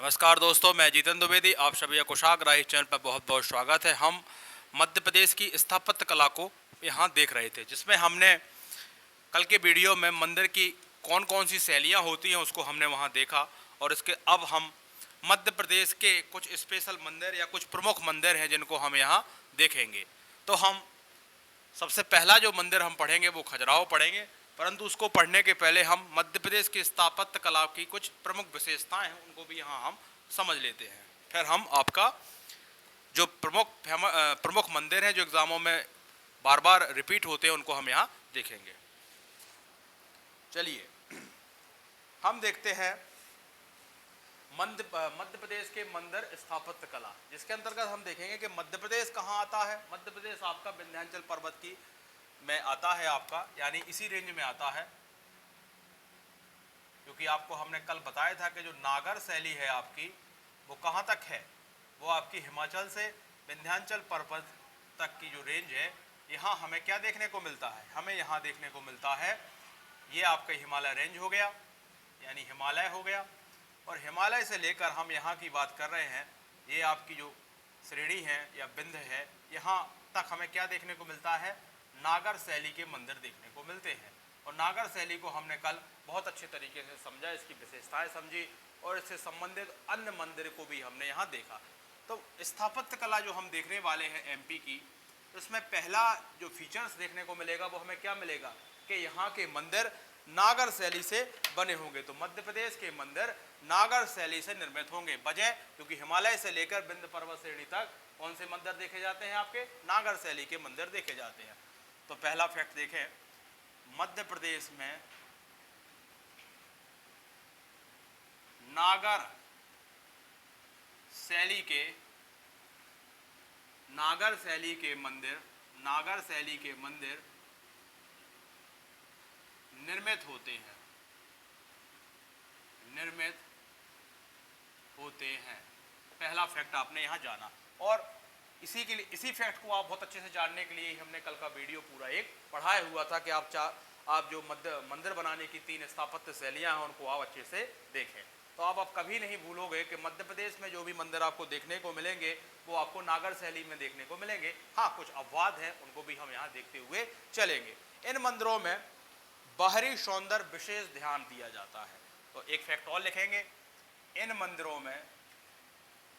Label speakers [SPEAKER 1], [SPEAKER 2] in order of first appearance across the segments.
[SPEAKER 1] नमस्कार दोस्तों, मैं जीतन द्विवेदी। आप सभी का कुशाग्र चैनल पर बहुत बहुत स्वागत है। हम मध्य प्रदेश की स्थापत्य कला को यहाँ देख रहे थे, जिसमें हमने कल के वीडियो में मंदिर की कौन कौन सी शैलियाँ होती हैं उसको हमने वहाँ देखा। और इसके अब हम मध्य प्रदेश के कुछ स्पेशल मंदिर या कुछ प्रमुख मंदिर हैं जिनको हम यहाँ देखेंगे। तो हम सबसे पहला जो मंदिर हम पढ़ेंगे वो खजुराहो पढ़ेंगे, परंतु उसको पढ़ने के पहले हम मध्य प्रदेश की स्थापत्य कला की कुछ प्रमुख विशेषताएं हैं उनको भी यहाँ हम समझ लेते हैं। फिर हम आपका जो प्रमुख मंदिर हैं जो एग्जामों में बार बार रिपीट होते हैं उनको हम यहाँ देखेंगे। चलिए हम देखते हैं मध्य प्रदेश के मंदिर स्थापत्य कला, जिसके अंतर्गत हम देखेंगे कि मध्य प्रदेश कहाँ आता है। मध्य प्रदेश आपका विंध्याचल पर्वत की में आता है, आपका यानी इसी रेंज में आता है, क्योंकि आपको हमने कल बताया था कि जो नागर शैली है आपकी वो कहाँ तक है, वो आपकी हिमाचल से विंध्याचल पर्वत तक की जो रेंज है। यहाँ हमें क्या देखने को मिलता है, हमें यहाँ देखने को मिलता है ये आपका हिमालय रेंज हो गया, यानी हिमालय हो गया। और हिमालय से लेकर हम यहाँ की बात कर रहे हैं, ये आपकी जो श्रेणी है या बिंद है, यहाँ तक हमें क्या देखने को मिलता है, नागर शैली के मंदिर देखने को मिलते हैं। और नागर शैली को हमने कल बहुत अच्छे तरीके से समझा, इसकी विशेषताएं समझी और इससे संबंधित अन्य मंदिर को भी हमने यहाँ देखा। तो स्थापत्य कला जो हम देखने वाले हैं एमपी की, तो इसमें पहला जो फीचर्स देखने को मिलेगा वो हमें क्या मिलेगा कि यहाँ के मंदिर नागर शैली से बने होंगे। तो मध्य प्रदेश के मंदिर नागर शैली से निर्मित होंगे। वजह क्योंकि हिमालय से लेकर विंध्य पर्वत श्रेणी तक कौन से मंदिर देखे जाते हैं, आपके नागर शैली के मंदिर देखे जाते हैं। तो पहला फैक्ट देखें, मध्य प्रदेश में नागर शैली के मंदिर निर्मित होते हैं। पहला फैक्ट आपने यहां जाना। और इसी फैक्ट को आप बहुत अच्छे से जानने के लिए हमने कल का वीडियो पूरा एक पढ़ाया हुआ था कि आप जो मंदिर बनाने की 3 स्थापत्य शैलियां हैं उनको आप अच्छे से देखें। तो आप कभी नहीं भूलोगे कि मध्य प्रदेश में जो भी मंदिर आपको देखने को मिलेंगे वो आपको नागर शैली में देखने को मिलेंगे। हाँ, कुछ अपवाद हैं, उनको भी हम यहाँ देखते हुए चलेंगे। इन मंदिरों में बाहरी सौंदर्य विशेष ध्यान दिया जाता है। तो एक फैक्ट और लिखेंगे, इन मंदिरों में,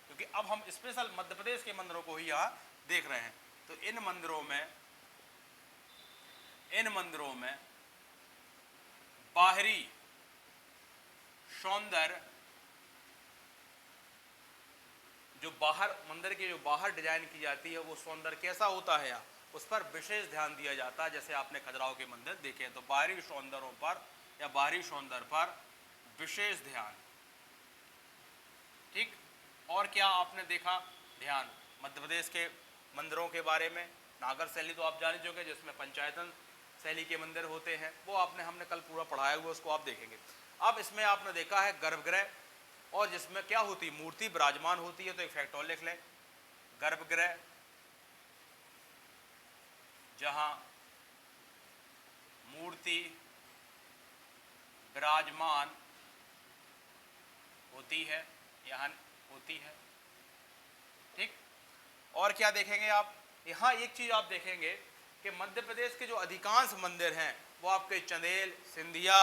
[SPEAKER 1] क्योंकि अब हम स्पेशल मध्य प्रदेश के मंदिरों को ही यहाँ देख रहे हैं, तो इन मंदिरों में बाहरी सौंदर्य, जो बाहर मंदिर के जो बाहर डिजाइन की जाती है वो सौंदर्य कैसा होता है यहाँ, उस पर विशेष ध्यान दिया जाता है। जैसे आपने खजुराहो के मंदिर देखे हैं, तो बाहरी सौंदर्यों पर या बाहरी सौंदर्य पर विशेष ध्यान। ठीक, और क्या आपने देखा ध्यान मध्य प्रदेश के मंदिरों के बारे में, नागर शैली तो आप जान चुके, जिसमें पंचायतन शैली के मंदिर होते हैं, वो हमने कल पूरा पढ़ाया हुआ, उसको आप देखेंगे। अब इसमें आपने देखा है गर्भगृह, और जिसमें क्या होती है, मूर्ति विराजमान होती है। तो एक फैक्ट और लिख लें, गर्भगृह जहां मूर्ति विराजमान होती है, यहाँ होती है। ठीक, और क्या देखेंगे आप, यहाँ एक चीज आप देखेंगे कि मध्य प्रदेश के जो अधिकांश मंदिर हैं वो आपके चंदेल, सिंधिया,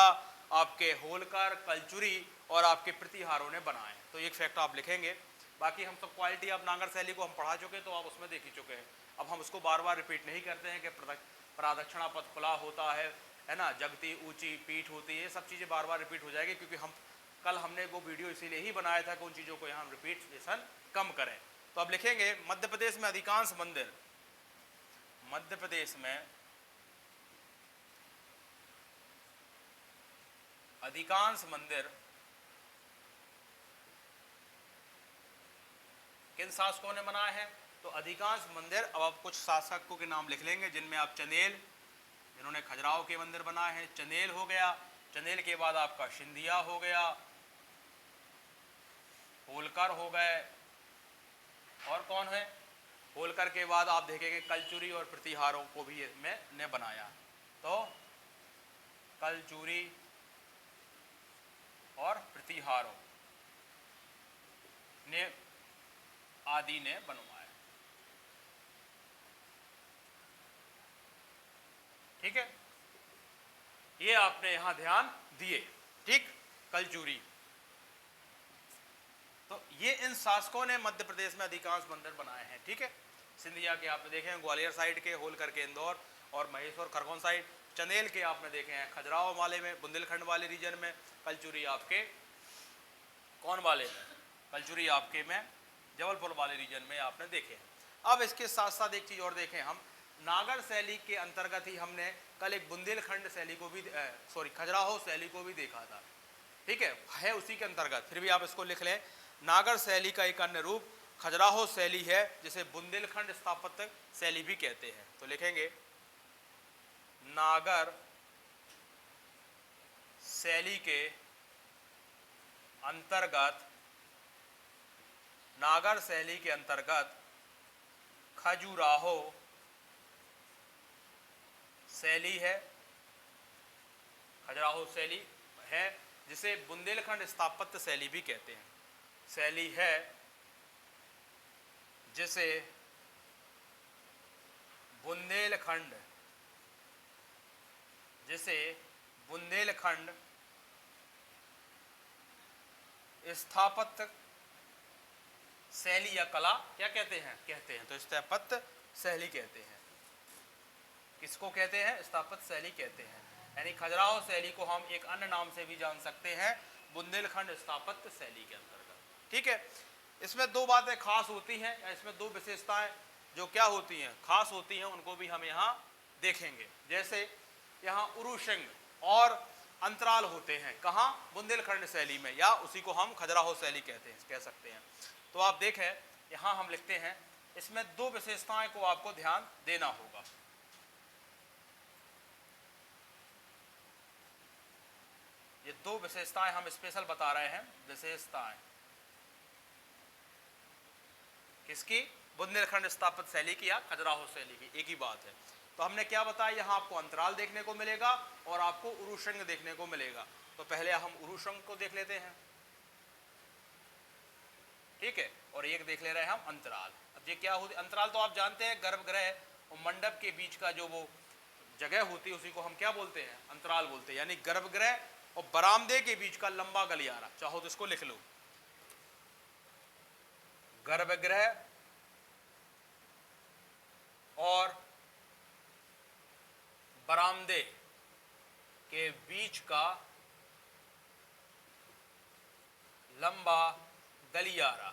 [SPEAKER 1] आपके होलकर, कलचुरी और आपके प्रतिहारों ने बनाए हैं। तो एक फैक्ट आप लिखेंगे। बाकी हम सब क्वालिटी ऑफ नागर शैली को हम पढ़ा चुके हैं, तो आप उसमें देख ही चुके हैं। अब हम उसको बार बार रिपीट नहीं करते हैं कि प्रदक्षिणा पथ खुला होता है ना, जगती ऊंची पीठ होती है, ये सब चीज़ें बार बार रिपीट हो जाएगी, क्योंकि कल हमने वो वीडियो इसीलिए ही बनाया था कि उन चीज़ों को यहाँ हम रिपीटेशन कम करें। तो अब लिखेंगे, मध्य प्रदेश में अधिकांश मंदिर किन शासकों ने बनाए हैं। तो अधिकांश मंदिर, अब आप कुछ शासकों के नाम लिख लेंगे, जिनमें आप चंदेल, जिन्होंने खजुराहो के मंदिर बनाए हैं, चंदेल हो गया। चंदेल के बाद आपका सिंधिया हो गया, होलकर हो गए, और कौन है, होलकर के बाद आप देखेंगे कलचुरी और प्रतिहारों को भी इसमें ने बनाया। तो कलचुरी और प्रतिहारों, आदि ने बनवाया। ठीक है, ये आपने यहां ध्यान दिए। ठीक, कलचुरी। तो ये इन शासकों ने मध्य प्रदेश में अधिकांश मंदिर बनाए हैं। ठीक है, सिंधिया के आपने देखे हैं ग्वालियर साइड के, होलकर के इंदौर और महेश्वर खरगोन साइड, चंदेल के आपने देखे हैं खजुराहो वाले में, बुंदेलखंड वाले रीजन में, कलचुरी आपके कौन वाले में, कलचुरी आपके में जबलपुर वाले रीजन में आपने देखे हैं। अब इसके साथ साथ एक चीज़ और देखें हम, नागर शैली के अंतर्गत ही हमने कल एक बुंदेलखंड शैली को भी खजुराहो शैली को भी देखा था। ठीक है उसी के अंतर्गत, फिर भी आप इसको लिख लें। नागर शैली का एक अन्य रूप खजुराहो शैली है, जिसे बुंदेलखंड स्थापत्य शैली भी कहते हैं। तो लिखेंगे नागर शैली के अंतर्गत, नागर शैली के अंतर्गत खजुराहो शैली है, खजुराहो शैली है, जिसे बुंदेलखंड स्थापत्य शैली भी कहते हैं। शैली है जिसे बुंदेलखंड स्थापत्य शैली या कला क्या कहते हैं तो स्थापत्य शैली कहते हैं। किसको कहते हैं? स्थापत्य शैली कहते हैं। यानी खजुराहो शैली को हम एक अन्य नाम से भी जान सकते हैं, बुंदेलखंड स्थापत्य शैली के अंतर्गत। ठीक है, इसमें दो बातें खास होती हैं, या इसमें दो विशेषताएं जो क्या होती हैं, खास होती हैं, उनको भी हम यहाँ देखेंगे। जैसे यहाँ उरुशिंग और अंतराल होते हैं, कहाँ? बुंदेलखंड शैली में, या उसी को हम खजुराहो शैली कह सकते हैं। तो आप देखें यहाँ हम लिखते हैं, इसमें दो विशेषताएं को आपको ध्यान देना होगा। ये दो विशेषताएं हम स्पेशल बता रहे हैं, विशेषताएं किसकी? बुंदेलखंड स्थापत्य शैली की या खजुराहो शैली की, एक ही बात है। तो हमने क्या बताया, यहाँ आपको अंतराल देखने को मिलेगा और आपको उरुशिंग देखने को मिलेगा। तो पहले हम उरुशिंग को देख लेते हैं। ठीक है, और एक देख ले रहे हैं हम अंतराल। अब ये क्या होती है अंतराल? तो आप जानते हैं गर्भगृह और मंडप के बीच का जो वो जगह होती है, उसी को हम क्या बोलते हैं? अंतराल बोलते हैं। यानी गर्भगृह और बरामदे के बीच का लंबा गलियारा, चाहो तो इसको लिख लो, गर्भगृह और बरामदे के बीच का लंबा गलियारा।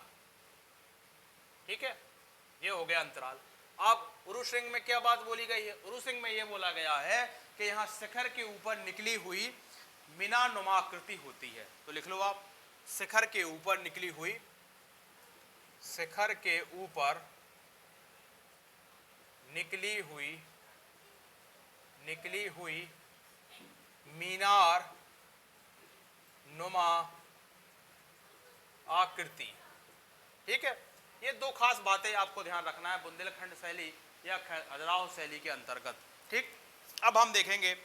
[SPEAKER 1] ठीक है, ये हो गया अंतराल। अब उरुशिंग में क्या बात बोली गई है? उरुशिंग में यह बोला गया है कि यहां शिखर के ऊपर निकली हुई मीनानुमा आकृति होती है। तो लिख लो आप, शिखर के ऊपर निकली हुई, शिखर के ऊपर निकली हुई मीनार नुमा आकृति। ठीक है, ये दो खास बातें आपको ध्यान रखना है बुंदेलखंड शैली या खजुराहो शैली के अंतर्गत। ठीक, अब हम देखेंगे,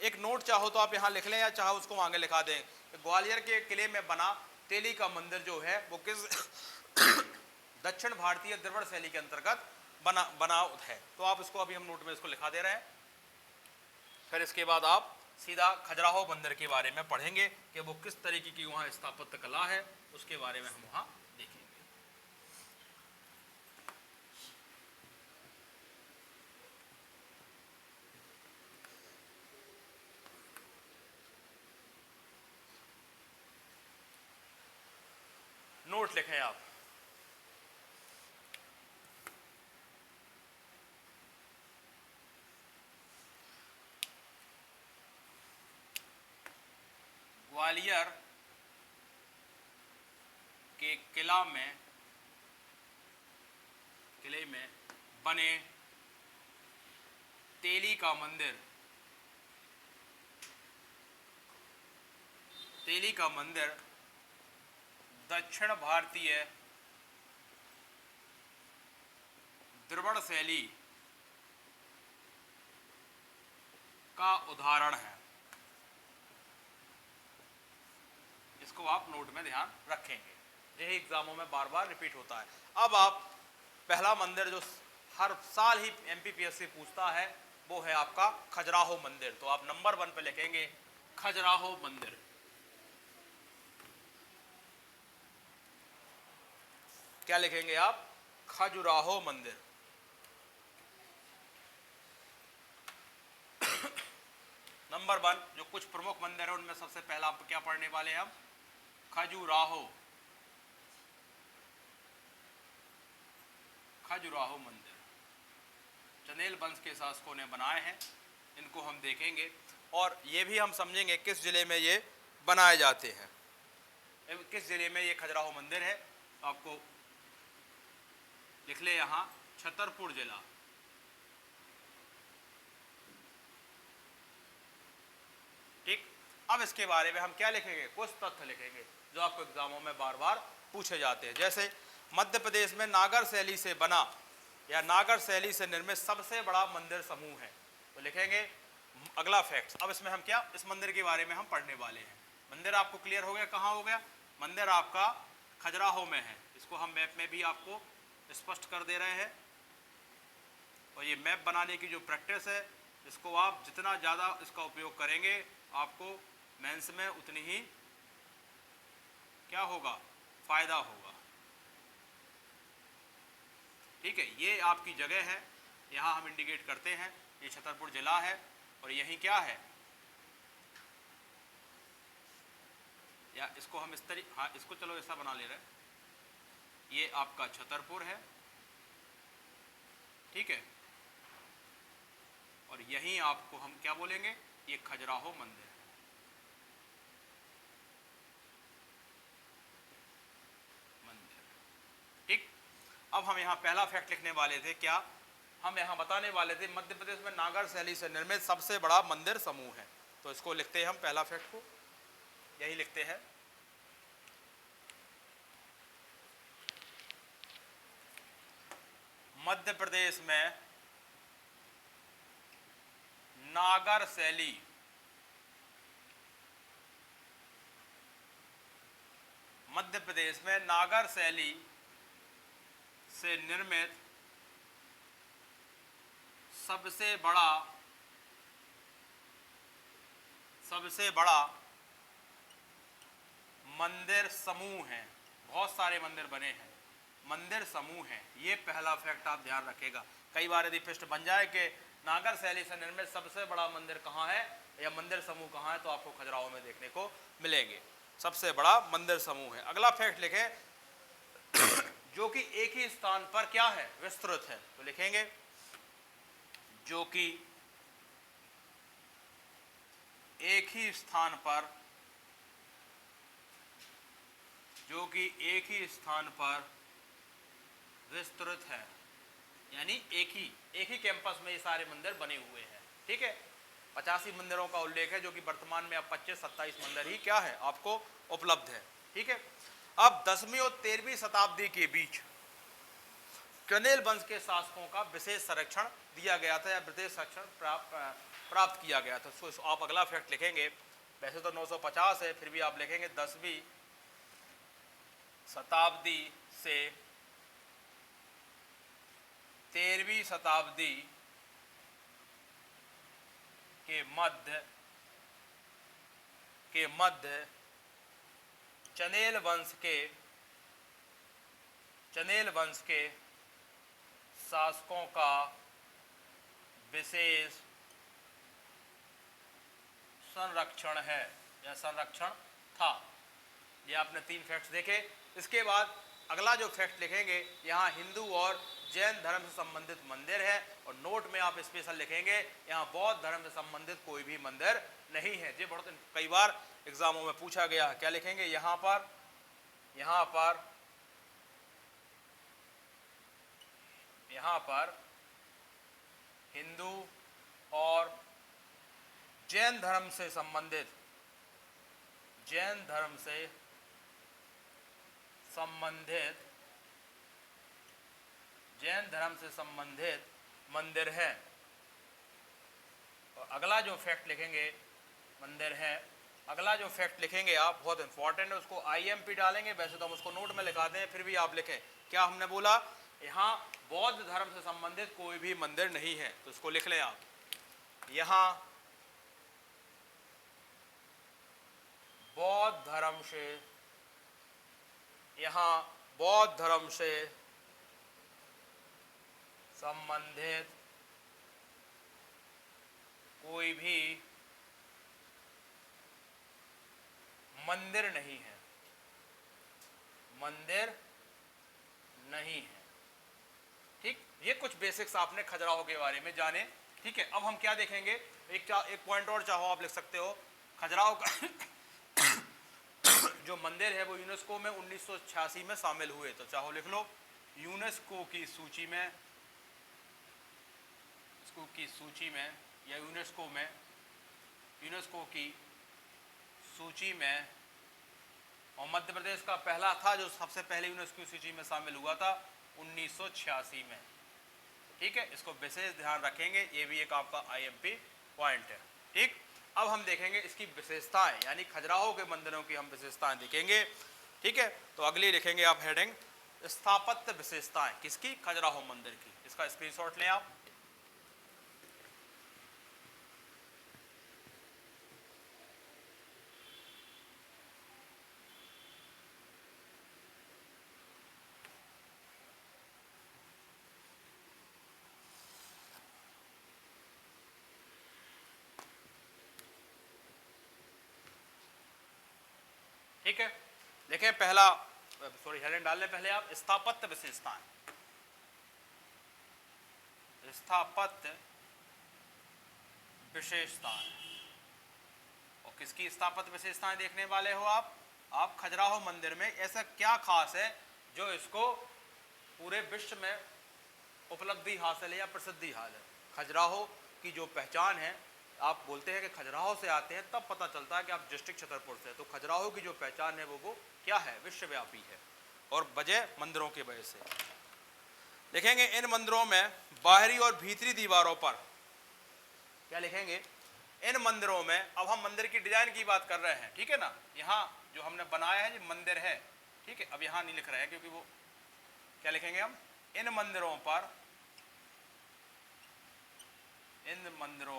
[SPEAKER 1] एक नोट चाहो तो आप यहाँ लिख लें या चाहो उसको आगे लिखा दें। ग्वालियर के किले में बना तेली का मंदिर जो है वो किस दक्षिण भारतीय द्रविड़ शैली के अंतर्गत बना है। तो आप इसको अभी हम नोट में इसको लिखा दे रहे हैं। फिर इसके बाद आप सीधा खजुराहो मंदिर के बारे में पढ़ेंगे कि वो किस तरीके की वहाँ स्थापत्य कला है, उसके बारे में हम वहाँ देखेंगे। नोट लिखें आप। ग्वालियर के किले में बने तेली का मंदिर दक्षिण भारतीय द्रविड़ शैली का उदाहरण है। इसको आप नोट में ध्यान रखेंगे। यही एग्जामों में बार बार रिपीट होता है। अब आप पहला मंदिर जो हर साल ही एमपीपीएससी पूछता है वो है आपका खजुराहो मंदिर। तो आप नंबर 1 पे लिखेंगे खजुराहो मंदिर। क्या लिखेंगे आप? खजुराहो मंदिर। नंबर 1 जो कुछ प्रमुख मंदिर है उनमें सबसे पहला आप क्या पढ़ने वाले हैं? हम खजुराहो, खजुराहो मंदिर चंदेल वंश के शासकों ने बनाए हैं, इनको हम देखेंगे और ये भी हम समझेंगे किस जिले में ये बनाए जाते हैं, किस जिले में ये खजुराहो मंदिर है। आपको लिख ले यहाँ छतरपुर जिला। ठीक, अब इसके बारे में हम क्या लिखेंगे? कुछ तथ्य लिखेंगे जो आपको एग्जामों में बार बार पूछे जाते हैं। जैसे मध्य प्रदेश में नागर शैली से बना या नागर शैली से निर्मित सबसे बड़ा मंदिर समूह है। तो लिखेंगे अगला फैक्ट। अब इसमें हम क्या इस मंदिर के बारे में हम पढ़ने वाले हैं। मंदिर आपको क्लियर हो गया? कहाँ हो गया? मंदिर आपका खजुराहो में है। इसको हम मैप में भी आपको स्पष्ट कर दे रहे हैं। और ये मैप बनाने की जो प्रैक्टिस है, इसको आप जितना ज़्यादा इसका उपयोग करेंगे आपको मेंस में उतनी ही क्या होगा? फायदा होगा। ठीक है, ये आपकी जगह है, यहाँ हम इंडिकेट करते हैं ये छतरपुर जिला है और यही क्या है, या इसको हम इस तरीके, हाँ इसको चलो ऐसा बना ले रहे हैं, ये आपका छतरपुर है। ठीक है, और यहीं आपको हम क्या बोलेंगे? ये खजुराहो मंदिर है। ठीक, अब हम यहाँ पहला फैक्ट लिखने वाले थे। क्या हम यहाँ बताने वाले थे? मध्य प्रदेश में नागर शैली से निर्मित सबसे बड़ा मंदिर समूह है। तो इसको लिखते हैं हम, पहला फैक्ट को यही लिखते हैं। मध्य प्रदेश में नागर शैली मध्य प्रदेश में नागर शैली से निर्मित सबसे बड़ा मंदिर समूह है। बहुत सारे मंदिर बने हैं, मंदिर समूह है। ये पहला फैक्ट आप ध्यान रखेगा। कई बार यदि प्रश्न बन जाए कि नागर शैली से निर्मित सबसे बड़ा मंदिर कहाँ है या मंदिर समूह कहाँ है, तो आपको खजुराहो में देखने को मिलेंगे। सबसे बड़ा मंदिर समूह है। अगला फैक्ट लिखें जो कि एक ही स्थान पर क्या है? विस्तृत है। तो लिखेंगे जो कि एक ही स्थान पर, जो कि एक ही स्थान पर विस्तृत है, यानी एक ही कैंपस में ये सारे मंदिर बने हुए हैं। ठीक है, 85 मंदिरों का उल्लेख है, जो कि वर्तमान में अब 25-27 मंदिर ही क्या है आपको उपलब्ध है। ठीक है, अब 10वीं और 13वीं शताब्दी के बीच चंदेल वंश के शासकों का विशेष संरक्षण दिया गया था या विशेष संरक्षण प्राप्त किया गया था। तो आप अगला फैक्ट लिखेंगे। वैसे तो 950 है, फिर भी आप लिखेंगे 10वीं शताब्दी से 13वीं शताब्दी के मध्य चंदेल वंश के शासकों का विशेष संरक्षण है या संरक्षण था। ये आपने 3 फैक्ट्स देखे। इसके बाद अगला जो फैक्ट लिखेंगे, यहाँ हिंदू और जैन धर्म से संबंधित मंदिर है और नोट में आप स्पेशल लिखेंगे यहाँ बौद्ध धर्म से संबंधित कोई भी मंदिर नहीं है। ये बहुत कई बार एग्जामों में पूछा गया। क्या लिखेंगे? यहाँ पर हिंदू और जैन धर्म से संबंधित मंदिर है। और अगला जो फैक्ट लिखेंगे मंदिर है अगला जो फैक्ट लिखेंगे आप बहुत इंपॉर्टेंट है, उसको IMP डालेंगे, वैसे तो हम उसको नोट में लिखाते हैं, फिर भी आप लिखें। क्या हमने बोला, यहाँ बौद्ध धर्म से संबंधित कोई भी मंदिर नहीं है, तो इसको लिख लें आप। यहाँ बौद्ध धर्म से, यहाँ बौद्ध धर्म से संबंधित कोई भी मंदिर नहीं है, मंदिर नहीं है। ठीक, ये कुछ बेसिक्स आपने खजुराहो के बारे में जाने। ठीक है, अब हम क्या देखेंगे, एक पॉइंट और चाहो आप लिख सकते हो। खजुराहो का जो मंदिर है वो यूनेस्को में 1986 में शामिल हुए, तो चाहो लिख लो यूनेस्को की सूची में, या यूनेस्को की सूची में। और मध्य प्रदेश का पहला था जो सबसे पहले यूनेस्को की सूची में शामिल हुआ था 1986 में। ठीक है, इसको विशेष ध्यान रखेंगे, ये भी एक आपका IMP पॉइंट है। ठीक, अब हम देखेंगे इसकी विशेषताएं, यानी खजुराहो के मंदिरों की हम विशेषताएं देखेंगे। ठीक है, तो अगली लिखेंगे आप हेडिंग स्थापत्य विशेषताएं, किसकी, खजुराहो मंदिर की। इसका स्क्रीनशॉट लें आप। ठीक है, देखें पहला, सॉरी हेडिंग डाल लें पहले आप, स्थापत्य विशेषताएं। स्थापत्य विशेषताएं, और किसकी स्थापत्य विशेषताएं देखने वाले हो आप खजुराहो मंदिर में ऐसा क्या खास है जो इसको पूरे विश्व में उपलब्धि हासिल है या प्रसिद्धि हासिल है। खजुराहो की जो पहचान है, आप बोलते हैं कि खजुराहो से आते हैं, तब पता चलता है कि आप डिस्ट्रिक्ट छतरपुर से, तो खजुराहो की जो पहचान है वो क्या है, विश्वव्यापी है, और वजह मंदिरों की वजह से। देखेंगे इन मंदिरों में बाहरी और भीतरी दीवारों पर, क्या लिखेंगे, इन मंदिरों में, अब हम मंदिर की डिजाइन की बात कर रहे हैं, ठीक है ना, यहाँ जो हमने बनाया है ये मंदिर है। ठीक है, अब यहाँ नहीं लिख रहे हैं क्योंकि वो, क्या लिखेंगे हम, इन मंदिरों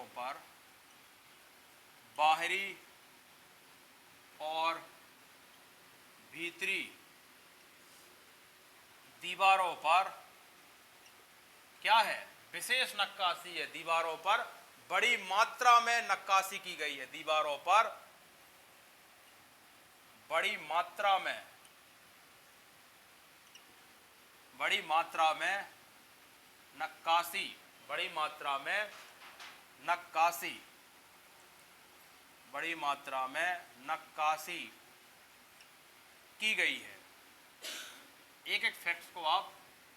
[SPEAKER 1] पर बाहरी और भीतरी दीवारों पर क्या है, विशेष नक्काशी है। दीवारों पर बड़ी मात्रा में नक्काशी की गई है, दीवारों पर बड़ी मात्रा में नक्काशी, बड़ी मात्रा में नक्काशी की गई है। एक एक फैक्ट्स को आप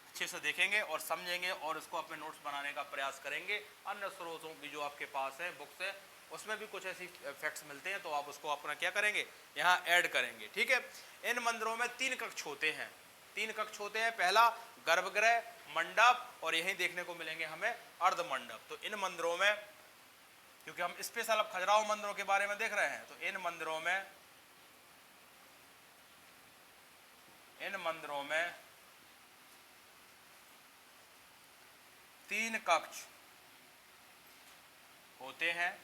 [SPEAKER 1] अच्छे से देखेंगे और समझेंगे और इसको अपने नोट्स बनाने का प्रयास करेंगे। अन्य स्रोतों की जो आपके पास है बुक्स है, उसमें भी कुछ ऐसी फैक्ट्स मिलते हैं, तो आप उसको अपना क्या करेंगे, यहाँ ऐड करेंगे। ठीक है, इन मंदिरों में 3 कक्ष होते हैं, 3 कक्ष होते हैं। पहला गर्भगृह, मंडप, और यहीं देखने को मिलेंगे हमें अर्ध मंडप। तो इन मंदिरों में, क्योंकि हम स्पेशल अब खजुराहो मंदिरों के बारे में देख रहे हैं, तो इन मंदिरों में 3 कक्ष होते हैं।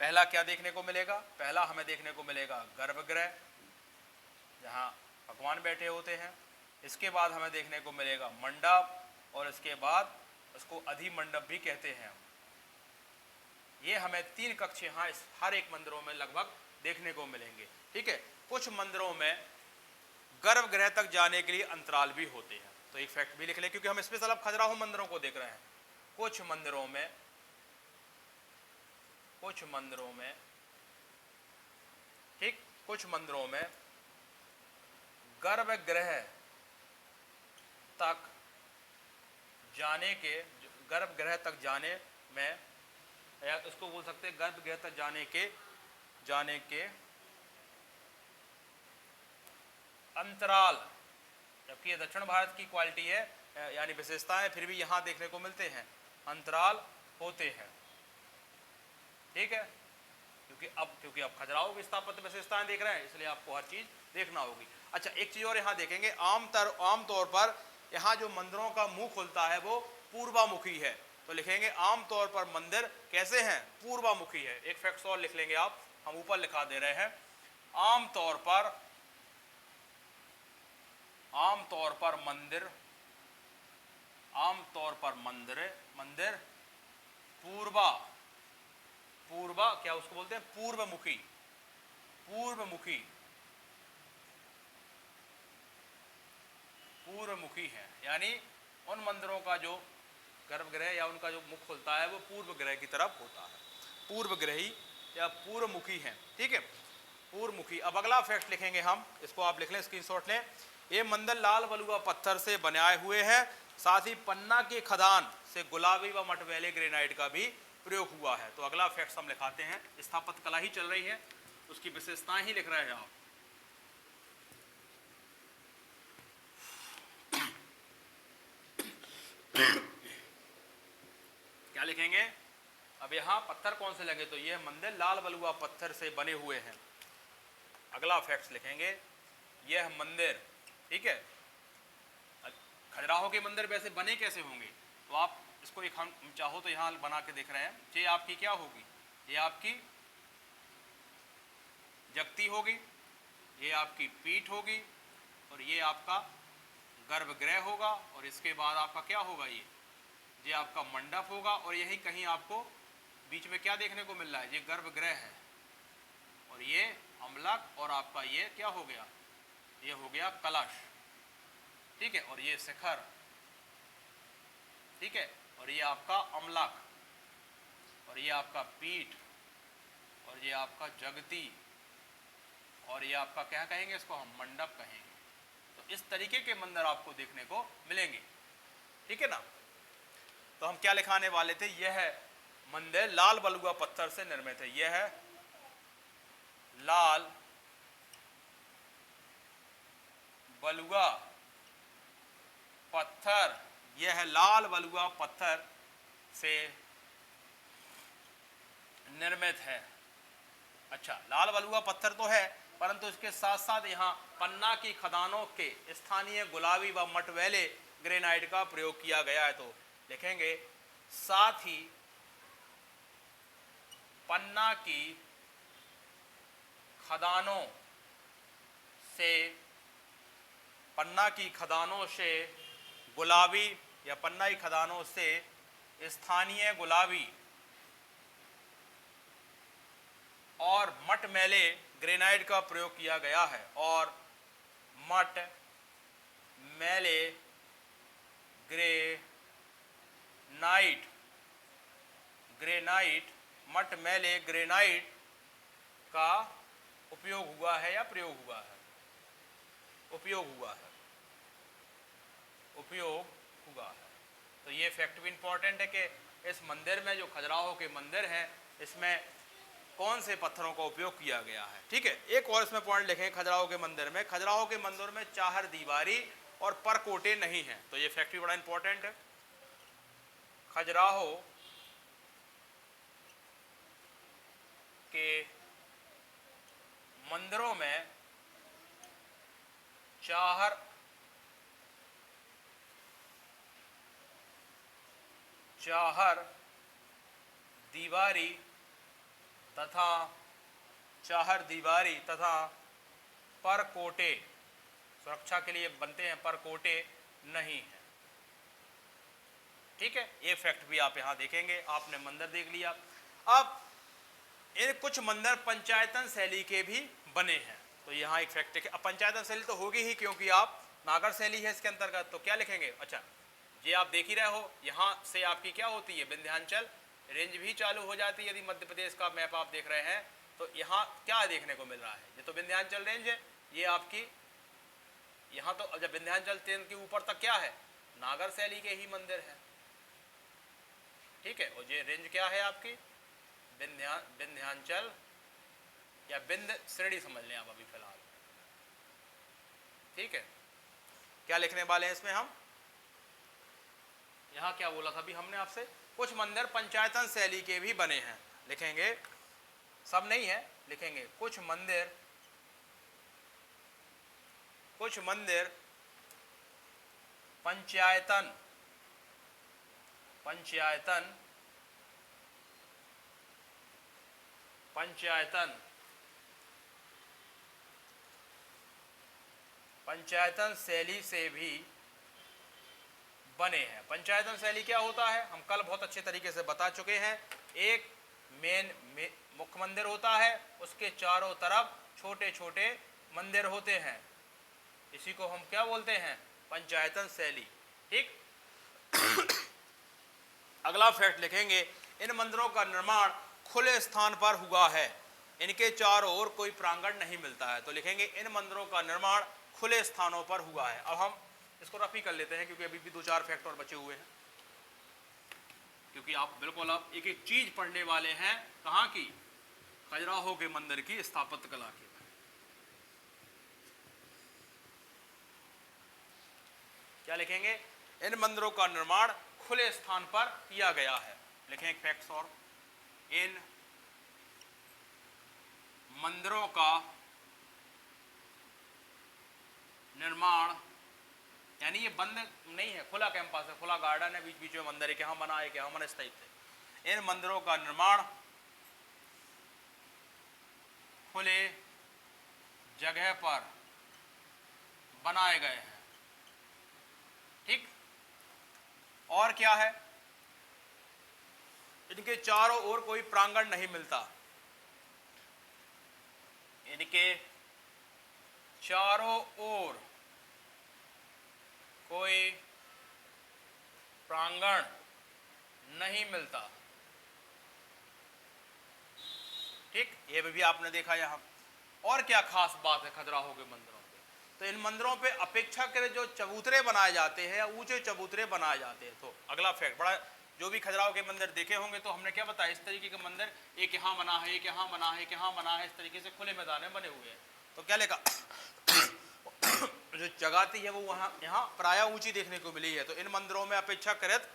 [SPEAKER 1] पहला क्या देखने को मिलेगा, पहला हमें देखने को मिलेगा गर्भगृह, जहां भगवान बैठे होते हैं। इसके बाद हमें देखने को मिलेगा मंडप, और इसके बाद उसको अधिमंडप भी कहते हैं। ये हमें 3 कक्ष यहाँ हर एक मंदिरों में लगभग देखने को मिलेंगे। ठीक है, कुछ मंदिरों में गर्भगृह तक जाने के लिए अंतराल भी होते हैं, तो एक फैक्ट भी लिख लें, क्योंकि हम स्पेशल अब खजुराहो मंदिरों को देख रहे हैं। कुछ मंदिरों में ठीक, कुछ मंदिरों में गर्भगृह तक जाने में, या उसको बोल सकते हैं गर्भगृह तक जाने के अंतराल, जबकि ये दक्षिण भारत की क्वालिटी है, यानी विशेषताएं, फिर भी यहाँ देखने को मिलते हैं, अंतराल होते हैं। ठीक है, क्योंकि अब खजुराहो की स्थापत्य विशेषताएं देख रहे हैं, इसलिए आपको हर चीज देखना होगी। अच्छा, एक चीज और यहाँ देखेंगे, आमतौर पर यहाँ जो मंदिरों का मुंह खुलता है वो पूर्वामुखी है। तो लिखेंगे आमतौर पर मंदिर कैसे हैं, पूर्वामुखी है। एक फैक्ट और लिख लेंगे आप, हम ऊपर लिखा दे रहे हैं, आमतौर पर मंदिर पूर्वा क्या उसको बोलते हैं, पूर्वमुखी है। यानी उन मंदिरों का जो गर्भगृह या उनका जो मुख खुलता है वो पूर्व ग्रह की तरफ होता है, पूर्वग्रही या पूर्वमुखी है। ठीक है, पूर्वमुखी। अब अगला फैक्ट लिखेंगे हम, इसको आप लिख लें, स्क्रीनशॉट लें। ये मंदिर लाल बलुआ पत्थर से बनाए हुए हैं, साथ ही पन्ना के खदान से गुलाबी व मटमैले ग्रेनाइट का भी प्रयोग हुआ है। तो अगला फैक्ट हम लिखाते हैं, स्थापत्य कला ही चल रही है, उसकी विशेषताएं ही लिख रहे हैं आप। क्या लिखेंगे, अब यहां पत्थर कौन से लगे, तो ये मंदिर लाल बलुआ पत्थर से बने हुए हैं। अगला फैक्ट लिखेंगे, यह मंदिर, ठीक है, खजुराहो के मंदिर वैसे बने कैसे होंगे, तो आप इसको एक हम चाहो तो यहां बना के देख रहे हैं। ये आपकी क्या होगी, ये आपकी जगती होगी, ये आपकी पीठ होगी, और ये आपका गर्भगृह होगा, और इसके बाद आपका क्या होगा, ये आपका मंडप होगा, और यही कहीं आपको बीच में क्या देखने को मिल रहा है, ये गर्भगृह है, और ये अम्लक, और आपका ये क्या हो गया, ये हो गया कलश। ठीक है, और ये शिखर, ठीक है, और ये आपका अम्लक, और ये आपका पीठ, और ये आपका जगती, और ये आपका क्या कहेंगे, इसको हम मंडप कहेंगे। तो इस तरीके के मंदिर आपको देखने को मिलेंगे। ठीक है ना। तो हम क्या लिखाने वाले थे, यह मंदिर लाल बलुआ पत्थर से निर्मित है। यह लाल बलुआ पत्थर, यह लाल बलुआ पत्थर से निर्मित है। अच्छा, लाल बलुआ पत्थर तो है, परंतु इसके साथ साथ यहाँ पन्ना की खदानों के स्थानीय गुलाबी व मटमैले ग्रेनाइट का प्रयोग किया गया है। तो लिखेंगे, साथ ही पन्ना की खदानों से गुलाबी या पन्ना की खदानों से स्थानीय गुलाबी और मटमैले ग्रेनाइट का प्रयोग किया गया है। और मटमैले मटमैले ग्रेनाइट का उपयोग हुआ है या प्रयोग हुआ है, उपयोग हुआ है। तो ये फैक्ट भी इंपॉर्टेंट है कि इस मंदिर में, जो खजुराहो के मंदिर हैं, इसमें कौन से पत्थरों का उपयोग किया गया है। ठीक है, एक और इसमें पॉइंट लिखें, खजुराहो के मंदिर में चाहर दीवारी और परकोटे नहीं हैं। तो ये फैक्ट भी बड़ा इंपॉर्टेंट है। खजुराहो के मंदिरों में चाहर दीवारी तथा परकोटे, सुरक्षा के लिए बनते हैं, परकोटे नहीं है। ठीक है, ये फैक्ट भी आप यहां देखेंगे। आपने मंदिर देख लिया। अब इन कुछ मंदिर पंचायतन शैली के भी बने हैं। तो यहाँ एक फैक्ट है, पंचायतन शैली तो होगी ही, क्योंकि आप नागर शैली है इसके अंतर्गत। तो क्या लिखेंगे, अच्छा, ये आप देख ही रहे हो, यहाँ से आपकी क्या होती है, विंध्याचल रेंज भी चालू हो जाती है। यदि मध्य प्रदेश का मैप आप देख रहे हैं तो यहाँ क्या देखने को मिल रहा है, ये तो विंध्याचल रेंज है। ये आपकी यहाँ तो जब विंध्याचल ट्रेन के ऊपर तक क्या है, नागर शैली के ही मंदिर है। ठीक है, और ये रेंज क्या है आपकी, विंध्याचल या विंध्य श्रेणी समझ लें आप अभी फिलहाल। ठीक है, क्या लिखने वाले हैं इसमें हम, यहाँ क्या बोला था अभी हमने आपसे, कुछ मंदिर पंचायतन शैली के भी बने हैं। लिखेंगे सब नहीं है, लिखेंगे कुछ मंदिर पंचायतन शैली से भी बने हैं। पंचायतन शैली क्या होता है, हम कल बहुत अच्छे तरीके से बता चुके हैं। एक मुख्य मंदिर होता है, उसके चारों तरफ छोटे छोटे मंदिर होते हैं, इसी को हम क्या बोलते हैं, पंचायतन शैली। ठीक। अगला फैक्ट लिखेंगे, इन मंदिरों का निर्माण खुले स्थान पर हुआ है, इनके चारों ओर कोई प्रांगण नहीं मिलता है। तो लिखेंगे इन मंदिरों का निर्माण खुले स्थानों पर हुआ है। अब हम इसको रफ ही कर लेते हैं क्योंकि अभी भी 2-4 फैक्ट और बचे हुए हैं, क्योंकि आप बिल्कुल आप एक एक चीज पढ़ने वाले हैं। कहाँ की, खजुराहो के मंदिर की स्थापत्य कला की। क्या लिखेंगे, इन मंदिरों का निर्माण खुले स्थान पर किया गया है। लिखें एक फैक्ट्स और, इन मंदिरों का निर्माण, यानी ये बंद नहीं है, खुला कैंपस है, खुला गार्डन है, बीच बीच में मंदिर है, क्या बना है, क्या बना, इस टाइप से। इन मंदिरों का निर्माण खुले जगह पर बनाए गए हैं। ठीक। और क्या है, इनके चारों ओर कोई प्रांगण नहीं मिलता, इनके चारों ओर कोई प्रांगण नहीं मिलता। ठीक, ये भी आपने देखा यहां। और क्या खास बात है खजुराहो के मंदिरों पे, तो इन मंदिरों पे अपेक्षाकृत जो चबूतरे बनाए जाते हैं, ऊंचे चबूतरे बनाए जाते हैं। तो अगला फैक्ट बड़ा, जो भी खजुराहो के मंदिर देखे होंगे तो हमने क्या बताया, इस तरीके के मंदिर, एक यहाँ बना है, एक यहाँ बना है, एक यहाँ बना है, इस तरीके से खुले मैदान में बने हुए हैं। तो क्या लिखा, जो जगह थी है वो वहां यहाँ प्राय ऊंची देखने को मिली है। तो इन मंदिरों में अपेक्षाकृत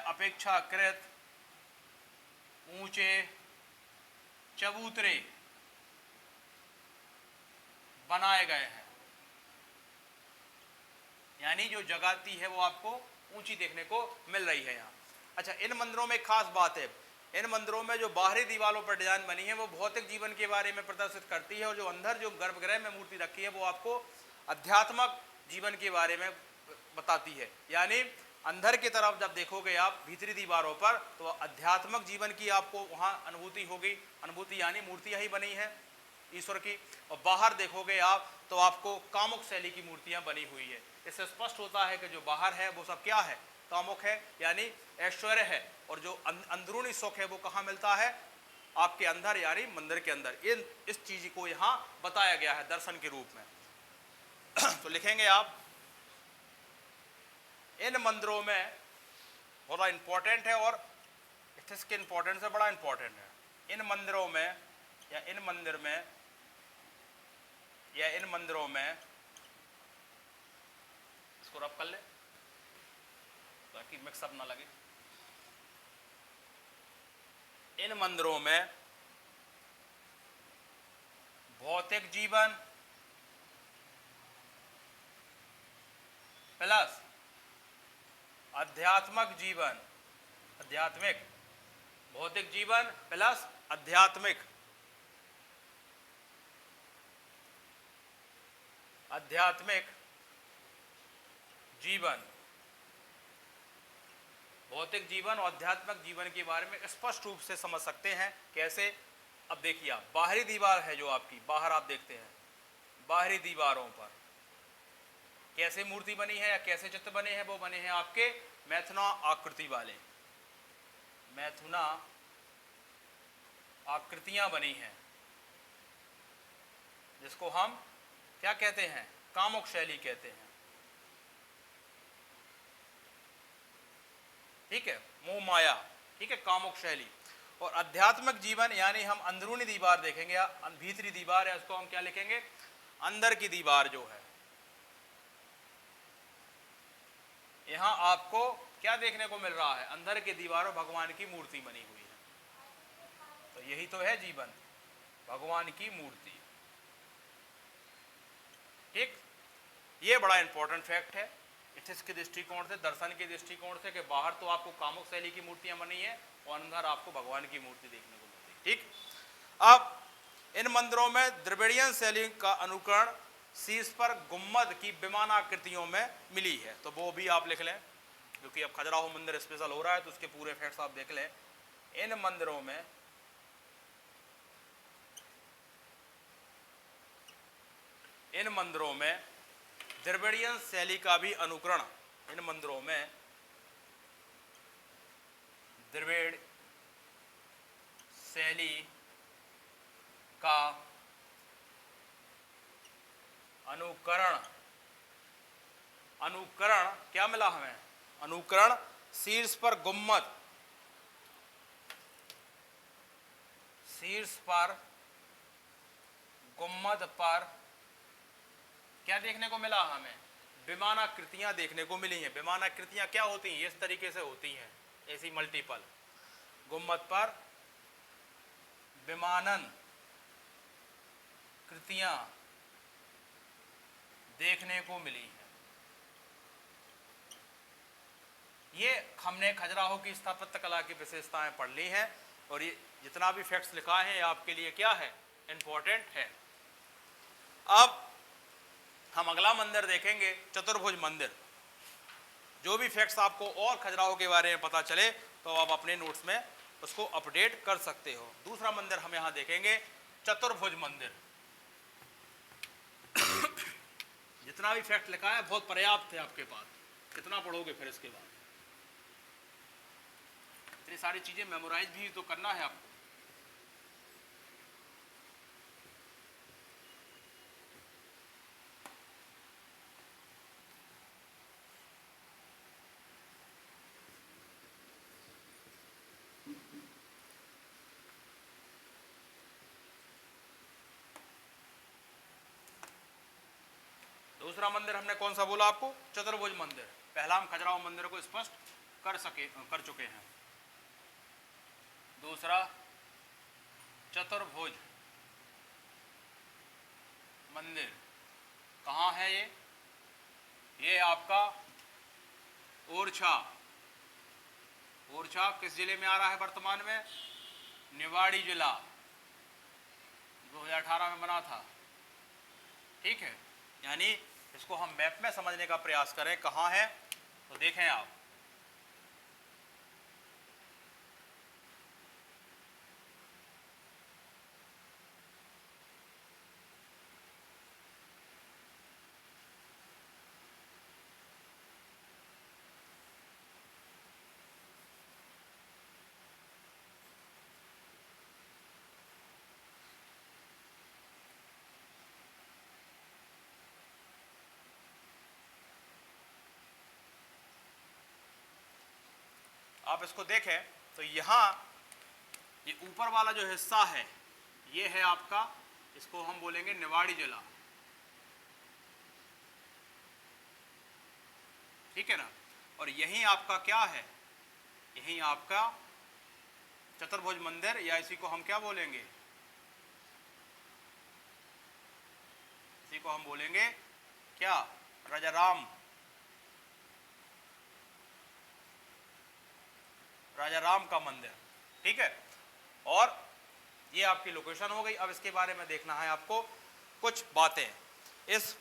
[SPEAKER 1] अपेक्षाकृत ऊंचे चबूतरे बनाए गए हैं, यानी जो जगह थी है वो आपको ऊंची देखने को मिल रही है यहाँ। अच्छा, इन मंदिरों में खास बात है, इन मंदिरों में जो बाहरी दीवारों पर डिजाइन बनी है वो भौतिक जीवन के बारे में प्रदर्शित करती है, और जो अंदर जो गर्भगृह में मूर्ति रखी है वो आपको आध्यात्मिक जीवन के बारे में बताती है। यानी अंदर की तरफ जब देखोगे आप भीतरी दीवारों पर, तो आध्यात्मिक जीवन की आपको वहां अनुभूति होगी। अनुभूति यानी मूर्तियां ही बनी है ईश्वर की। और बाहर देखोगे आप तो आपको कामुक शैली की मूर्तियां बनी हुई है। इससे स्पष्ट होता है कि जो बाहर है वो सब क्या है, कामुक है, यानी ऐश्वर्य है। और जो अंदरूनी सुख है वो कहाँ मिलता है, आपके अंदर, यानी मंदिर के अंदर। इस चीज को यहाँ बताया गया है दर्शन के रूप में। तो लिखेंगे आप, इन मंदिरों में बड़ा इंपॉर्टेंट है, और इसके इंपॉर्टेंस से बड़ा इंपॉर्टेंट है, इन मंदिरों में या इन मंदिर में या इन मंदिरों में, इसको रब कर ले ताकि मिक्सअप ना लगे। इन मंदिरों में भौतिक जीवन प्लस आध्यात्मिक जीवन, भौतिक जीवन प्लस आध्यात्मिक जीवन, भौतिक जीवन और आध्यात्मिक जीवन के बारे में स्पष्ट रूप से समझ सकते हैं। कैसे, अब देखिए आप, बाहरी दीवार है जो आपकी, बाहर आप देखते हैं बाहरी दीवारों पर कैसे मूर्ति बनी है या कैसे चित्र बने हैं, वो बने हैं आपके मैथुना आकृति वाले, मैथुना आकृतियां बनी हैं, जिसको हम क्या कहते हैं, कामुक शैली कहते हैं। ठीक है, मोह माया, ठीक है, कामुक शैली। और आध्यात्मिक जीवन यानी हम अंदरूनी दीवार देखेंगे या भीतरी दीवार है, उसको हम क्या लिखेंगे, अंदर की दीवार जो है, यहां आपको क्या देखने को मिल रहा है? अंदर की दीवारों भगवान की मूर्ति बनी हुई है। तो यही तो है जीवन, भगवान की मूर्ति। ठीक, ये बड़ा इंपॉर्टेंट फैक्ट है इथिक्स के दृष्टिकोण से, दर्शन के दृष्टिकोण से, कि बाहर तो आपको कामुक शैली की मूर्तियां बनी है और अंदर आपको भगवान की मूर्ति देखने को मिलती है। ठीक, अब इन मंदिरों में द्रविड़ियन शैली का अनुकरण शीर्ष पर गुम्मद की विमानाकृतियों में मिली है। तो वो भी आप लिख लें, क्योंकि अब खजुराहो मंदिर स्पेशल हो रहा है तो उसके पूरे फैक्ट्स आप देख लें। इन मंदिरों में द्रविड़ियन शैली का भी अनुकरण, इन मंदिरों में द्रविड़ शैली का अनुकरण क्या मिला हमें? अनुकरण शीर्ष पर गुम्मद, शीर्ष पर गुम्मद पर क्या देखने को मिला हमें? विमानाकृतियां देखने को मिली हैं। विमानाकृतियां क्या होती हैं? इस तरीके से होती हैं, ऐसी मल्टीपल। गुम्मद पर विमानन कृतियां देखने को मिली हैं। ये हमने खजुराहो की स्थापत्य कला की विशेषताएं पढ़ ली हैं, और ये जितना भी फैक्ट्स लिखा है आपके लिए क्या है? इंपॉर्टेंट है। अब हम अगला मंदिर देखेंगे, चतुर्भुज मंदिर। जो भी फैक्ट्स आपको और खजुराहो के बारे में पता चले तो आप अपने नोट्स में उसको अपडेट कर सकते हो। दूसरा मंदिर हम यहां देखेंगे, चतुर्भुज मंदिर। जितना भी फैक्ट लिखा है बहुत पर्याप्त है आपके पास, कितना पढ़ोगे फिर इसके बाद? इतनी सारी चीजें मेमोराइज भी तो करना है आपको। दूसरा मंदिर हमने कौन सा बोला आपको? चतुर्भुज मंदिर। पहला हम खजुराहो मंदिर को स्पष्ट कर चुके हैं। दूसरा चतुर्भुज मंदिर कहाँ है? ये आपका ओरछा। ओरछा किस जिले में आ रहा है वर्तमान में? निवाड़ी जिला। 2018 में बना था। ठीक है, यानी इसको हम मैप में समझने का प्रयास करें कहाँ है, तो देखें आप। आप इसको देखें तो यहाँ ये ऊपर वाला जो हिस्सा है ये है आपका, इसको हम बोलेंगे निवाड़ी जिला। ठीक है ना? और यही आपका क्या है? यही आपका चतुर्भुज मंदिर, या इसी को हम क्या बोलेंगे? इसी को हम बोलेंगे क्या? राजाराम का मंदिर। ठीक है, और ये आपकी लोकेशन हो गई। अब इसके बारे में देखना है आपको कुछ बातें। इस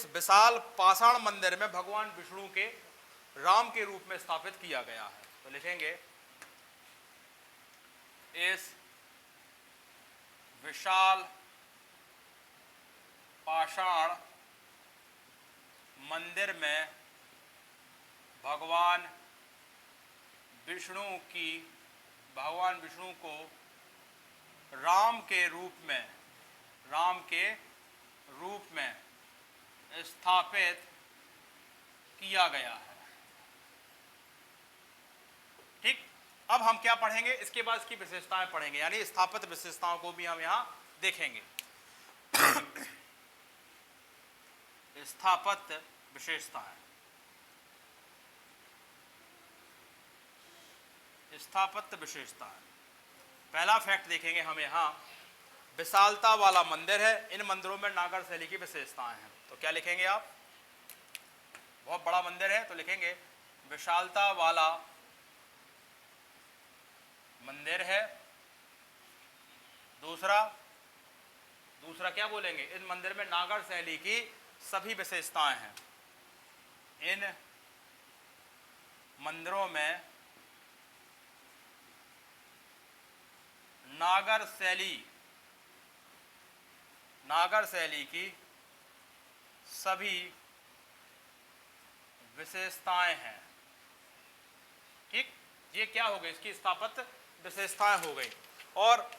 [SPEAKER 1] विशाल पाषाण मंदिर में भगवान विष्णु के राम के रूप में स्थापित किया गया है। तो लिखेंगे, इस विशाल पाषाण मंदिर में भगवान विष्णु को राम के रूप में स्थापित किया गया है। ठीक, अब हम क्या पढ़ेंगे, इसके बाद इसकी विशेषताएं पढ़ेंगे, यानी स्थापत्य विशेषताओं को भी हम यहां देखेंगे। स्थापत्य विशेषताएं, स्थापत्य विशेषताएं। पहला फैक्ट देखेंगे हम यहां, विशालता वाला मंदिर है। इन मंदिरों में नागर शैली की विशेषताएं हैं। तो क्या लिखेंगे आप, बहुत बड़ा मंदिर है तो लिखेंगे विशालता वाला मंदिर है। दूसरा क्या बोलेंगे, इस मंदिर में नागर शैली की सभी विशेषताएं हैं। इन मंदिरों में नागर शैली की सभी विशेषताएं हैं। ठीक, ये क्या हो गई, इसकी स्थापत्य विशेषताएं हो गई। और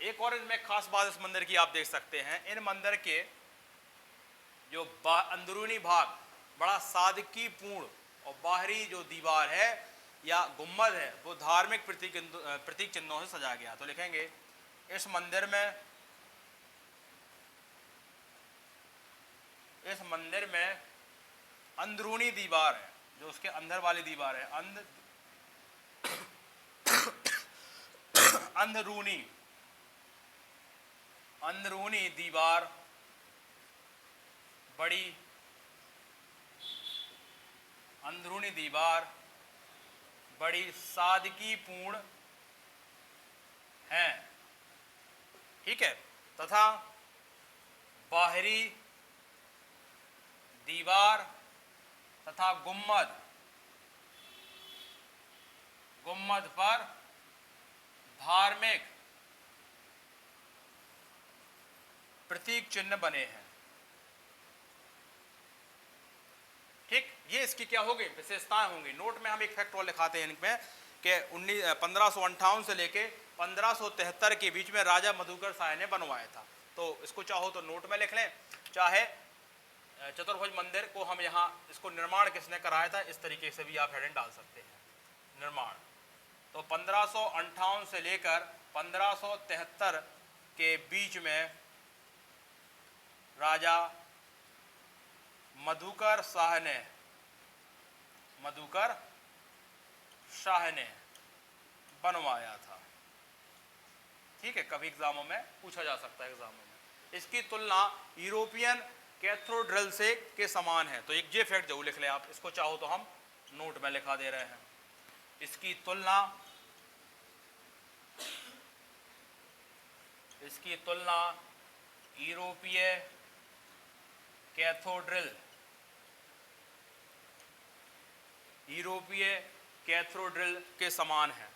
[SPEAKER 1] एक और इनमें खास बात इस मंदिर की आप देख सकते हैं, इन मंदिर के जो अंदरूनी भाग बड़ा सादगीपूर्ण और बाहरी जो दीवार है या गुम्बद है वो धार्मिक प्रतीक चिन्हों से सजाया गया। तो लिखेंगे इस मंदिर में अंदरूनी दीवार है, जो उसके अंदर वाली दीवार है, अंदरूनी दीवार बड़ी सादगीपूर्ण है। ठीक है, तथा बाहरी दीवार तथा गुम्बद पर धार्मिक प्रतीक चिन्ह बने हैं। ठीक, ये इसकी क्या होगी, विशेषताएं होंगी। नोट में हम एक फैक्ट और लिखाते हैं इनमें कि 1558 से लेके 1573 के बीच में राजा मधुकर शाह ने बनवाया था। तो इसको चाहो तो नोट में लिख लें, चाहे चतुर्भुज मंदिर को हम यहाँ, इसको निर्माण किसने कराया था, इस तरीके से भी आप हेडिंग डाल सकते हैं, निर्माण। तो 1558 से लेकर 1573 के बीच में राजा मधुकर शाह ने बनवाया था। ठीक है, कभी एग्जामों में पूछा जा सकता है एग्जामों में। इसकी तुलना यूरोपियन कैथेड्रल से के समान है। तो एक ये फैक्ट जरूर लिख लें आप, इसको चाहो तो हम नोट में लिखा दे रहे हैं। इसकी तुलना यूरोपीय कैथेड्रल के समान है।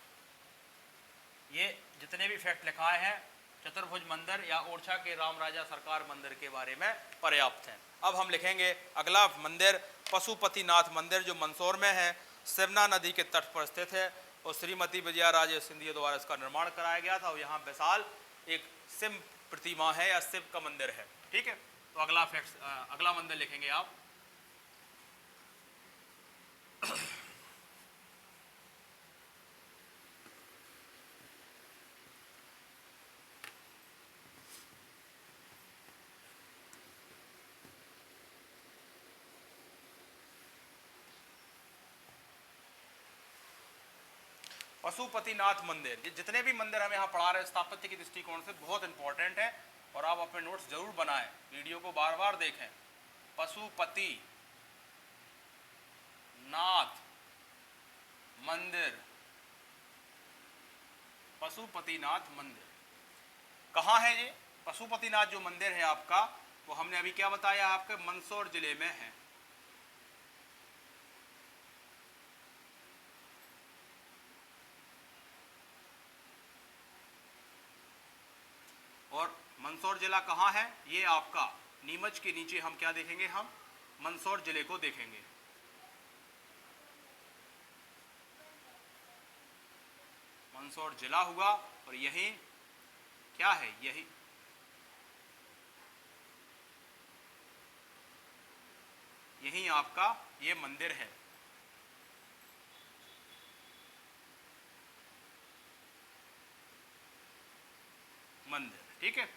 [SPEAKER 1] ये जितने भी फैक्ट लिखाए हैं चतुर्भुज मंदिर या ओरछा के राम राजा सरकार मंदिर के बारे में पर्याप्त हैं। अब हम लिखेंगे अगला मंदिर पशुपतिनाथ मंदिर, जो मंदसौर में है, सिवना नदी के तट पर स्थित है और श्रीमती विजया राजे सिंधिया द्वारा इसका निर्माण कराया गया था। और यहाँ विशाल एक शिव प्रतिमा है या शिव का मंदिर है। ठीक है, तो अगला मंदिर लिखेंगे आप पशुपतिनाथ मंदिर। ये जितने भी मंदिर हम यहाँ पढ़ा रहे हैं स्थापत्य के दृष्टिकोण से बहुत इंपॉर्टेंट है और आप अपने नोट्स जरूर बनाएं, वीडियो को बार बार देखें। पशुपतिनाथ मंदिर कहाँ है ये? पशुपतिनाथ जो मंदिर है आपका, वो हमने अभी क्या बताया, आपके मंदसौर जिले में है। और मंदसौर जिला कहाँ है? ये आपका नीमच के नीचे हम क्या देखेंगे, हम मंदसौर जिले को देखेंगे। मंदसौर जिला हुआ और यही क्या है, यही यही आपका ये मंदिर है। मंदिर, ठीक है।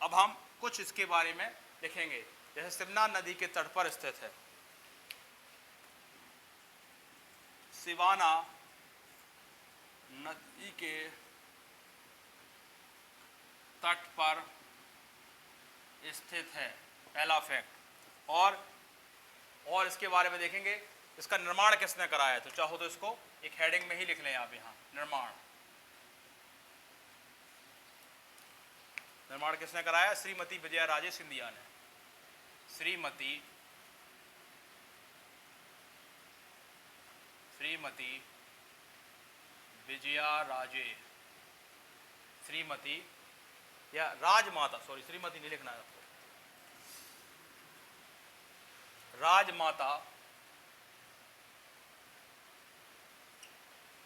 [SPEAKER 1] अब हम कुछ इसके बारे में लिखेंगे। जैसे सिवना नदी के तट पर स्थित है, सिवाना नदी के तट पर स्थित है, पहला फैक्ट। और इसके बारे में देखेंगे इसका निर्माण किसने कराया है। तो चाहो तो इसको एक हेडिंग में ही लिख लें आप, यहां निर्माण। निर्माण किसने कराया? श्रीमती विजया राजे सिंधिया ने। श्रीमती विजया राजे, श्रीमती या राजमाता, सॉरी श्रीमती नहीं लिखना है आपको,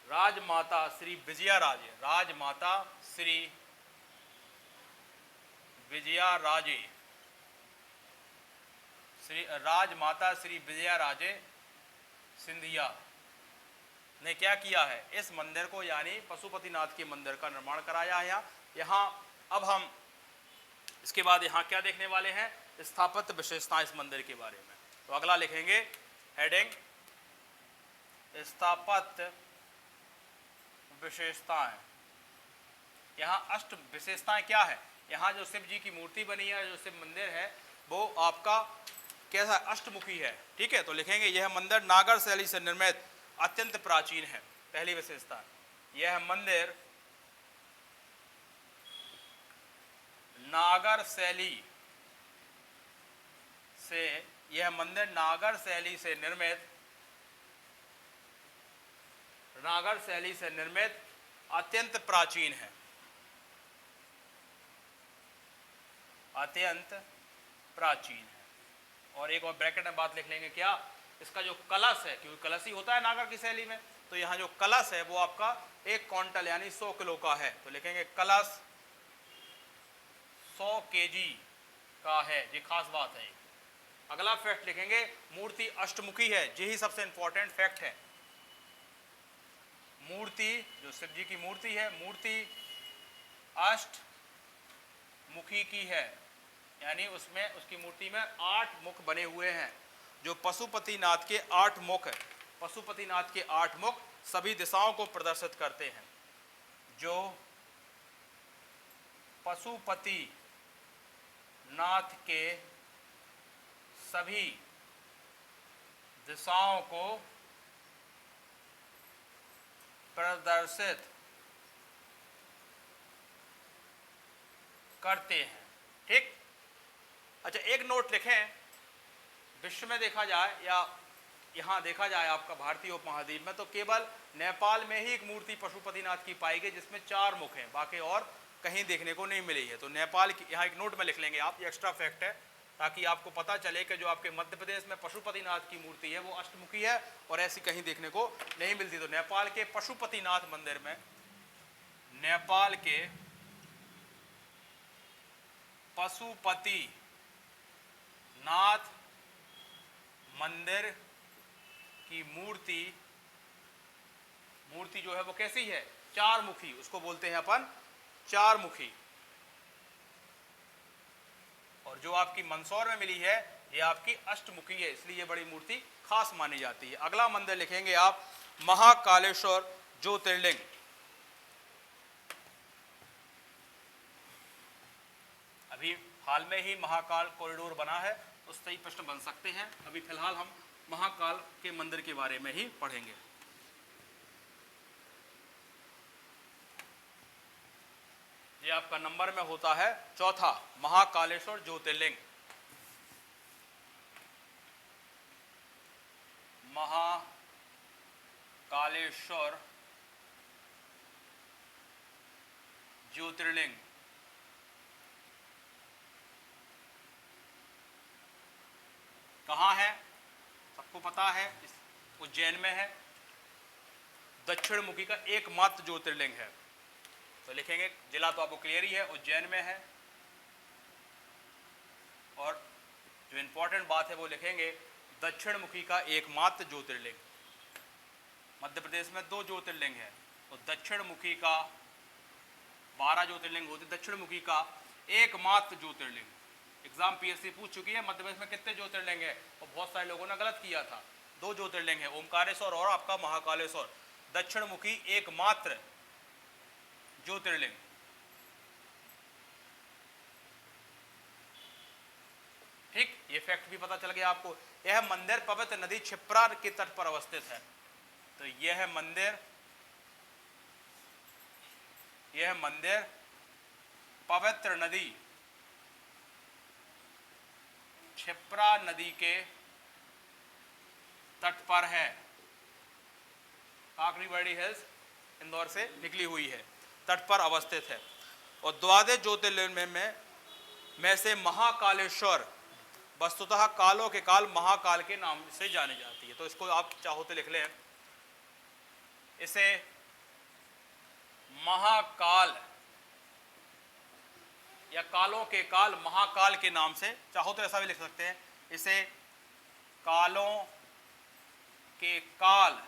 [SPEAKER 1] राजमाता श्री विजया राजे, राजमाता श्री विजया राजे, राजमाता श्री विजया राजे सिंधिया ने क्या किया है? इस मंदिर को यानी पशुपतिनाथ के मंदिर का निर्माण कराया है। यहाँ अब हम इसके बाद यहाँ क्या देखने वाले हैं? स्थापत्य विशेषताएं इस मंदिर के बारे में। तो अगला लिखेंगे हेडिंग स्थापत्य विशेषताएं। यहाँ अष्ट विशेषताएं क्या है? यहाँ जो शिव जी की मूर्ति बनी है, जो शिव मंदिर है, वो आपका कैसा? अष्टमुखी है, ठीक है। तो लिखेंगे यह मंदिर नागर शैली से निर्मित अत्यंत प्राचीन है। पहली विशेषता, यह मंदिर नागर शैली से निर्मित अत्यंत प्राचीन है। अत्यंत प्राचीन है। और एक और ब्रैकेट में बात लिख लेंगे, क्या? इसका जो कलश है, क्योंकि कलश ही होता है नागर की शैली में, तो यहाँ जो कलश है वो आपका 1 क्विंटल यानी 100 किलो का है। तो लिखेंगे कलश 100 केजी का है। ये खास बात है। अगला फैक्ट लिखेंगे मूर्ति अष्टमुखी है। यही सबसे इंपॉर्टेंट फैक्ट है। मूर्ति, जो शिव जी की मूर्ति है, मूर्ति अष्टमुखी की है, यानी उसमें उसकी मूर्ति में 8 मुख बने हुए हैं। जो पशुपतिनाथ के 8 मुख, पशुपतिनाथ के 8 मुख सभी दिशाओं को प्रदर्शित करते हैं। जो पशुपति नाथ के सभी दिशाओं को प्रदर्शित करते हैं, ठीक। अच्छा, एक नोट लिखें, विश्व में देखा जाए या यहाँ देखा जाए आपका भारतीय उपमहाद्वीप में, तो केवल नेपाल में ही एक मूर्ति पशुपतिनाथ की पाई गई जिसमें 4 मुख हैं, बाकी और कहीं देखने को नहीं मिली है। तो नेपाल की, यहाँ एक नोट में लिख लेंगे आप, ये एक्स्ट्रा फैक्ट है, ताकि आपको पता चले कि जो आपके मध्य प्रदेश में पशुपतिनाथ की मूर्ति है वो अष्टमुखी है और ऐसी कहीं देखने को नहीं मिलती। तो नेपाल के पशुपतिनाथ मंदिर में, नेपाल के पशुपतिनाथ मंदिर की मूर्ति जो है वो कैसी है? 4 मुखी, उसको बोलते हैं अपन 4 मुखी। और जो आपकी मंदसौर में मिली है ये आपकी अष्टमुखी है, इसलिए ये बड़ी मूर्ति खास मानी जाती है। अगला मंदिर लिखेंगे आप महाकालेश्वर ज्योतिर्लिंग। अभी हाल में ही महाकाल कॉरिडोर बना है, उस सही प्रश्न बन सकते हैं। अभी फिलहाल हम महाकाल के मंदिर के बारे में ही पढ़ेंगे। ये आपका नंबर में होता है चौथा, महाकालेश्वर ज्योतिर्लिंग। महाकालेश्वर ज्योतिर्लिंग कहाँ है? सबको पता है, इस उज्जैन में है। दक्षिण मुखी का एकमात्र ज्योतिर्लिंग है। तो लिखेंगे, जिला तो आपको क्लियर ही है, उज्जैन में है। और जो इंपॉर्टेंट बात है वो लिखेंगे, दक्षिण मुखी का एकमात्र ज्योतिर्लिंग। मध्य प्रदेश में 2 ज्योतिर्लिंग है, तो दक्षिण मुखी का 12 ज्योतिर्लिंग होते, दक्षिण मुखी का एकमात्र ज्योतिर्लिंग। एग्जाम पीएससी पूछ चुकी है मध्य प्रदेश में कितने ज्योतिर्लिंग है, और बहुत सारे लोगों ने गलत किया था। 2 ज्योतिर्लिंग है, ओमकारेश्वर और आपका महाकालेश्वर, दक्षिण मुखी एकमात्र ज्योतिर्लिंग। ठीक, ये फैक्ट भी पता चल गया आपको। यह मंदिर पवित्र नदी क्षिप्रा के तट पर अवस्थित है। तो यह मंदिर पवित्र नदी क्षिप्रा नदी के तट पर है। काकड़ीबाड़ी हिल्स इंदौर से निकली हुई है, तट पर अवस्थित है। और द्वादश ज्योतिर्लिंग में से महाकालेश्वर वस्तुतः कालों के काल महाकाल के नाम से जानी जाती है। तो इसको आप चाहो तो लिख लें, इसे महाकाल या कालों के काल महाकाल के नाम से, चाहो तो ऐसा भी लिख सकते हैं, इसे कालों के काल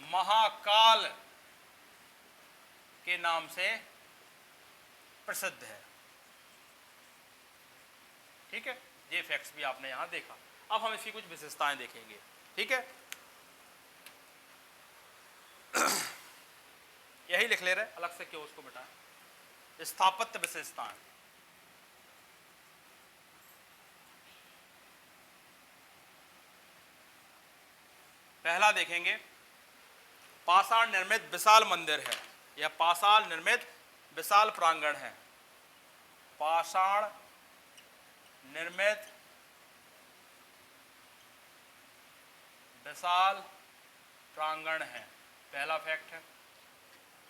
[SPEAKER 1] महाकाल के नाम से प्रसिद्ध है। ठीक है, ये फैक्ट्स भी आपने यहां देखा। अब हम इसकी कुछ विशेषताएं देखेंगे। ठीक है, यही लिख ले रहे, अलग से क्यों उसको बिठाएं। स्थापत्य विशेषताएं, पहला देखेंगे, पाषाण निर्मित विशाल मंदिर है, यह पाषाण निर्मित विशाल प्रांगण है। पाषाण निर्मित विशाल प्रांगण है, पहला फैक्ट है।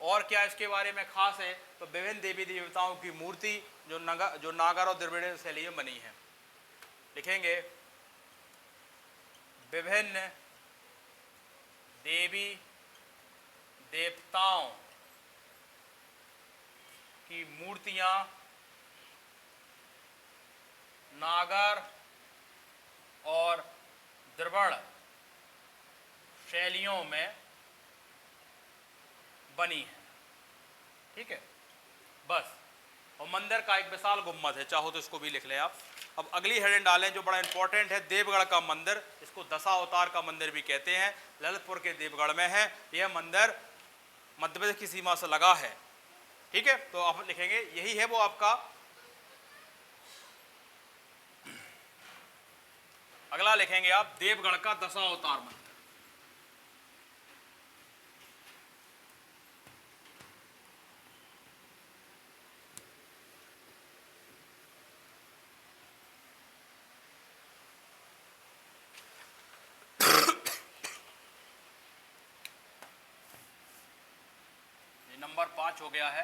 [SPEAKER 1] और क्या इसके बारे में खास है, तो विभिन्न देवी देवताओं की मूर्ति जो नागर और द्रविड़ शैली में बनी है। लिखेंगे, विभिन्न देवी देवताओं की मूर्तियां नागर और द्रविड़ शैलियों में बनी है। ठीक है, बस। और मंदिर का एक विशाल गुम्बद है, चाहो तो इसको भी लिख लें आप। अब अगली हेडिंग डालें जो बड़ा इंपॉर्टेंट है, देवगढ़ का मंदिर, इसको दशावतार का मंदिर भी कहते हैं, ललितपुर के देवगढ़ में है। यह मंदिर मध्य प्रदेश की सीमा से लगा है। ठीक है, तो आप लिखेंगे यही है वो आपका। अगला लिखेंगे आप, देवगढ़ का दशावतार मंदिर। नंबर 5 हो गया है,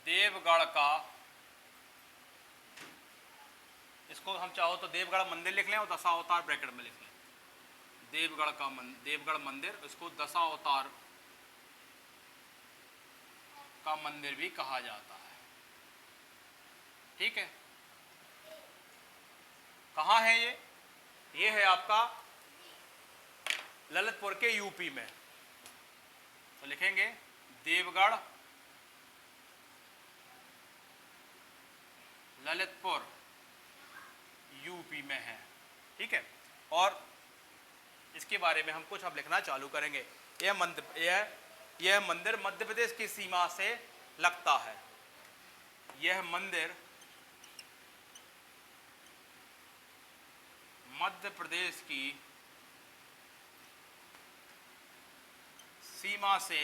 [SPEAKER 1] देवगढ़ का, इसको हम चाहो तो देवगढ़ मंदिर लिख लें और दशावतार ब्रैकेट में लिख लें। देवगढ़ मंदिर, इसको दशावतार का मंदिर भी कहा जाता है। ठीक है, कहाँ है ये है आपका ललितपुर के यूपी में। तो लिखेंगे देवगढ़ ललितपुर यूपी में है। ठीक है, और इसके बारे में हम कुछ अब लिखना चालू करेंगे। यह मंदिर मध्य प्रदेश की सीमा से लगता है। यह मंदिर मध्य प्रदेश की सीमा से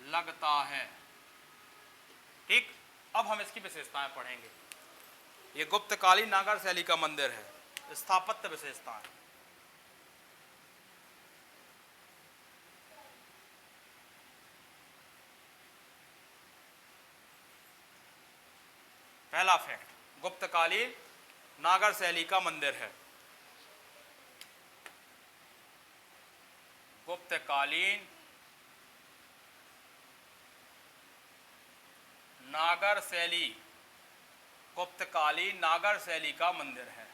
[SPEAKER 1] लगता है। ठीक, अब हम इसकी विशेषताएं पढ़ेंगे। यह गुप्तकालीन नागर शैली का मंदिर है। स्थापत्य विशेषताएं, पहला फैक्ट, गुप्तकालीन नागर शैली का मंदिर है। गुप्तकालीन नागर शैली गुप्तकालीन नागर शैली का मंदिर है।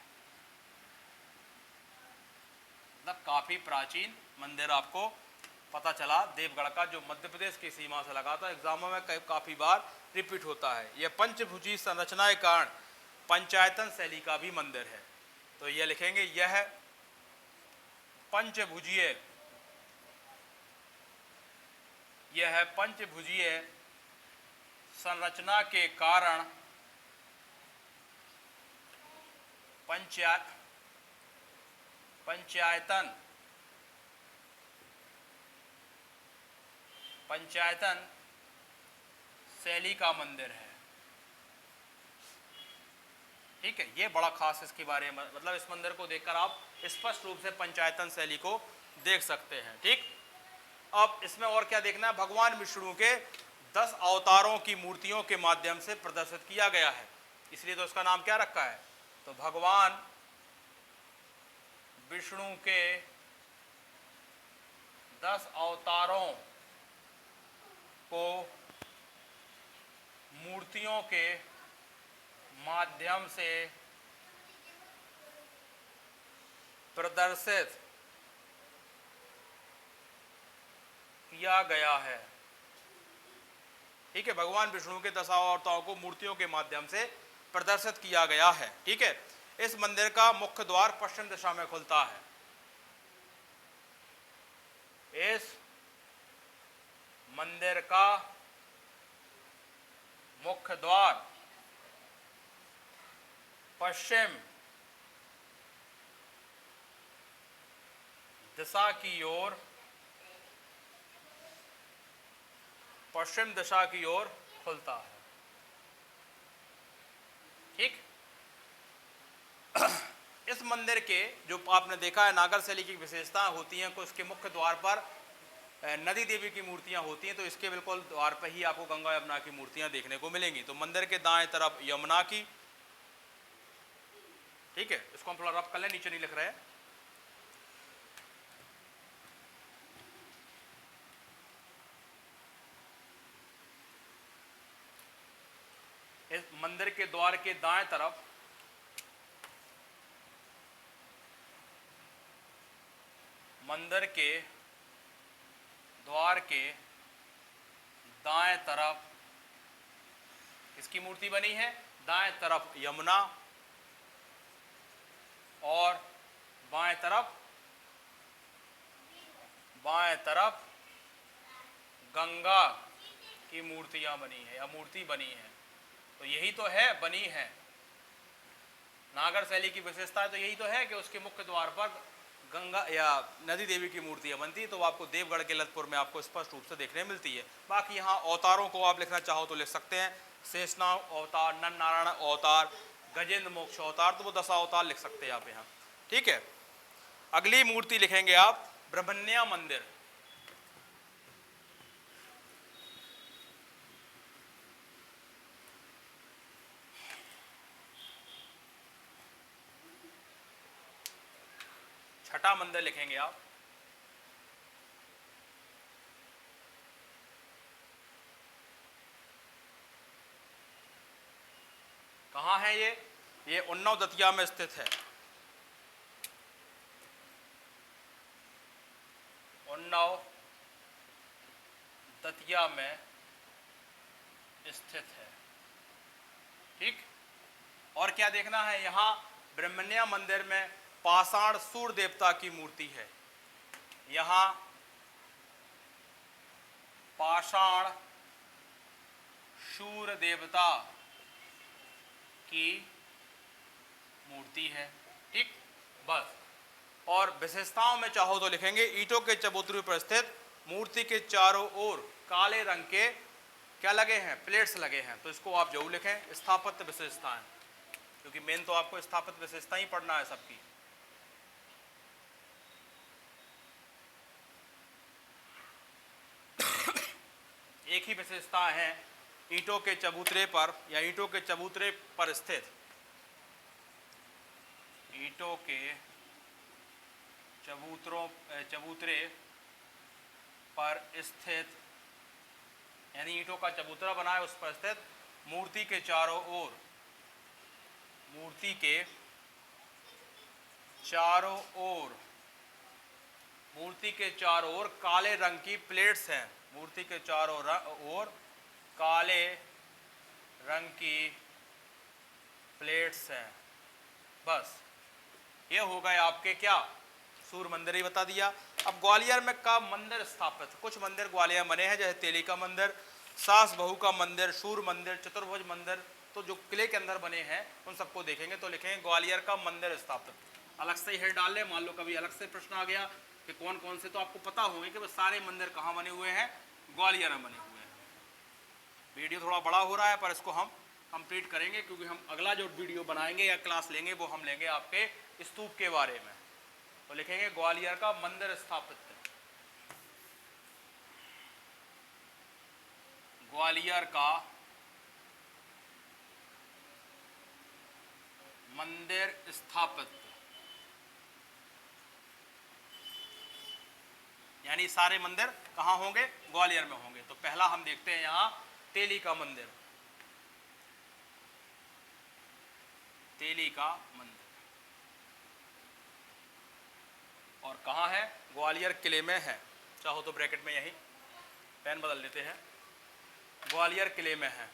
[SPEAKER 1] मतलब काफी प्राचीन मंदिर आपको पता चला देवगढ़ का, जो मध्य प्रदेश की सीमा से लगा था। एग्जामों में काफी बार रिपीट होता है। यह पंचभुजी संरचना के कारण पंचायतन शैली का भी मंदिर है। तो यह लिखेंगे, यह पंचभुजीय, यह है पंचभुजीय संरचना के कारण पंचायतन शैली का मंदिर है। ठीक है, ये बड़ा खास इसके बारे में, मतलब इस मंदिर को देखकर आप स्पष्ट रूप से पंचायतन शैली को देख सकते हैं। ठीक, अब इसमें और क्या देखना है, भगवान विष्णु के 10 अवतारों की मूर्तियों के माध्यम से प्रदर्शित किया गया है, इसलिए तो इसका नाम क्या रखा है, तो भगवान विष्णु के 10 अवतारों को मूर्तियों के माध्यम से प्रदर्शित किया गया है। ठीक है, भगवान विष्णु के 10 अवतारों को मूर्तियों के माध्यम से प्रदर्शित किया गया है। ठीक है, इस मंदिर का मुख्य द्वार पश्चिम दिशा में खुलता है। इस मंदिर का मुख्य द्वार पश्चिम दिशा की ओर खुलता है। ठीक, इस मंदिर के जो आपने देखा है नागर शैली की विशेषताएं होती हैं, कुछ के मुख्य द्वार पर नदी देवी की मूर्तियां होती हैं, तो इसके बिल्कुल द्वार पर ही आपको गंगा यमुना की मूर्तियां देखने को मिलेंगी। तो मंदिर के दाएं तरफ यमुना की, ठीक है, इसको हम थोड़ा रफ कर लें, नीचे नहीं लिख रहे हैं। इस मंदिर के द्वार के दाएं तरफ मंदिर के द्वार के दाएं तरफ इसकी मूर्ति बनी है। दाएं तरफ यमुना और बाएं तरफ गंगा की मूर्तियां बनी है या मूर्ति बनी है। तो यही तो है, बनी है नागर शैली की विशेषता है, तो यही तो है कि उसके मुख्य द्वार पर गंगा या नदी देवी की मूर्तियां बनती है। तो आपको देवगढ़ के ललितपुर में आपको स्पष्ट रूप से देखने मिलती है। बाकी यहाँ अवतारों को आप लिखना चाहो तो लिख सकते हैं, शेषनाग अवतार, नर नारायण अवतार, गजेंद्र मोक्ष अवतार, तो वो 10 अवतार लिख सकते हैं आप यहाँ। ठीक है, अगली मूर्ति लिखेंगे आप ब्रह्मण्य मंदिर। छठा मंदिर लिखेंगे आप कहाँ है ये उन्नाव दतिया में स्थित है। उन्नाव दतिया में स्थित है। ठीक, और क्या देखना है, यहाँ ब्रह्मण्य मंदिर में पाषाण सूर्य देवता की मूर्ति है। यहाँ पाषाण सूर्य देवता की मूर्ति है। ठीक, बस। और विशेषताओं में चाहो तो लिखेंगे, ईंटों के चबूतरे पर स्थित मूर्ति के चारों ओर काले रंग के क्या लगे हैं, प्लेट्स लगे हैं। तो इसको आप जरूर लिखें, स्थापत्य विशेषताएं, क्योंकि मेन तो आपको स्थापत्य विशेषता ही पढ़ना है सबकी। एक ही विशेषता है, ईंटों के चबूतरे पर या ईंटों के चबूतरे पर स्थित, ईंटों के चबूतरे पर स्थित, यानी ईंटों का चबूतरा बना है उस पर स्थित मूर्ति के चारों ओर मूर्ति के चारों ओर, मूर्ति के चारों ओर काले रंग की प्लेट्स हैं। मूर्ति के चारों ओर काले रंग की प्लेट्स हैं। बस ये हो गए आपके क्या, सूर्य मंदिर ही बता दिया। अब ग्वालियर में का मंदिर स्थापित, कुछ मंदिर ग्वालियर बने हैं जैसे तेली का मंदिर, सास बहू का मंदिर, सूर्य मंदिर, चतुर्भुज मंदिर, तो जो किले के अंदर बने हैं उन सबको देखेंगे। तो लिखेंगे ग्वालियर का मंदिर स्थापित, अलग से हेड डाल ले। मान लो कभी अलग से प्रश्न आ गया कि कौन कौन से, तो आपको पता होंगे कि सारे मंदिर कहाँ बने हुए हैं, ग्वालियर में बने हुए हैं। वीडियो थोड़ा बड़ा हो रहा है पर इसको हम कंप्लीट करेंगे क्योंकि हम अगला जो वीडियो बनाएंगे या क्लास लेंगे वो हम लेंगे आपके स्तूप के बारे में। तो लिखेंगे ग्वालियर का मंदिर स्थापित है, ग्वालियर का मंदिर स्थापित, यानी सारे मंदिर कहाँ होंगे, ग्वालियर में होंगे। तो पहला हम देखते हैं यहां तेली का मंदिर, तेली का मंदिर, और कहाँ है, ग्वालियर किले में है। चाहो तो ब्रैकेट में यही पेन बदल देते हैं, ग्वालियर किले में है,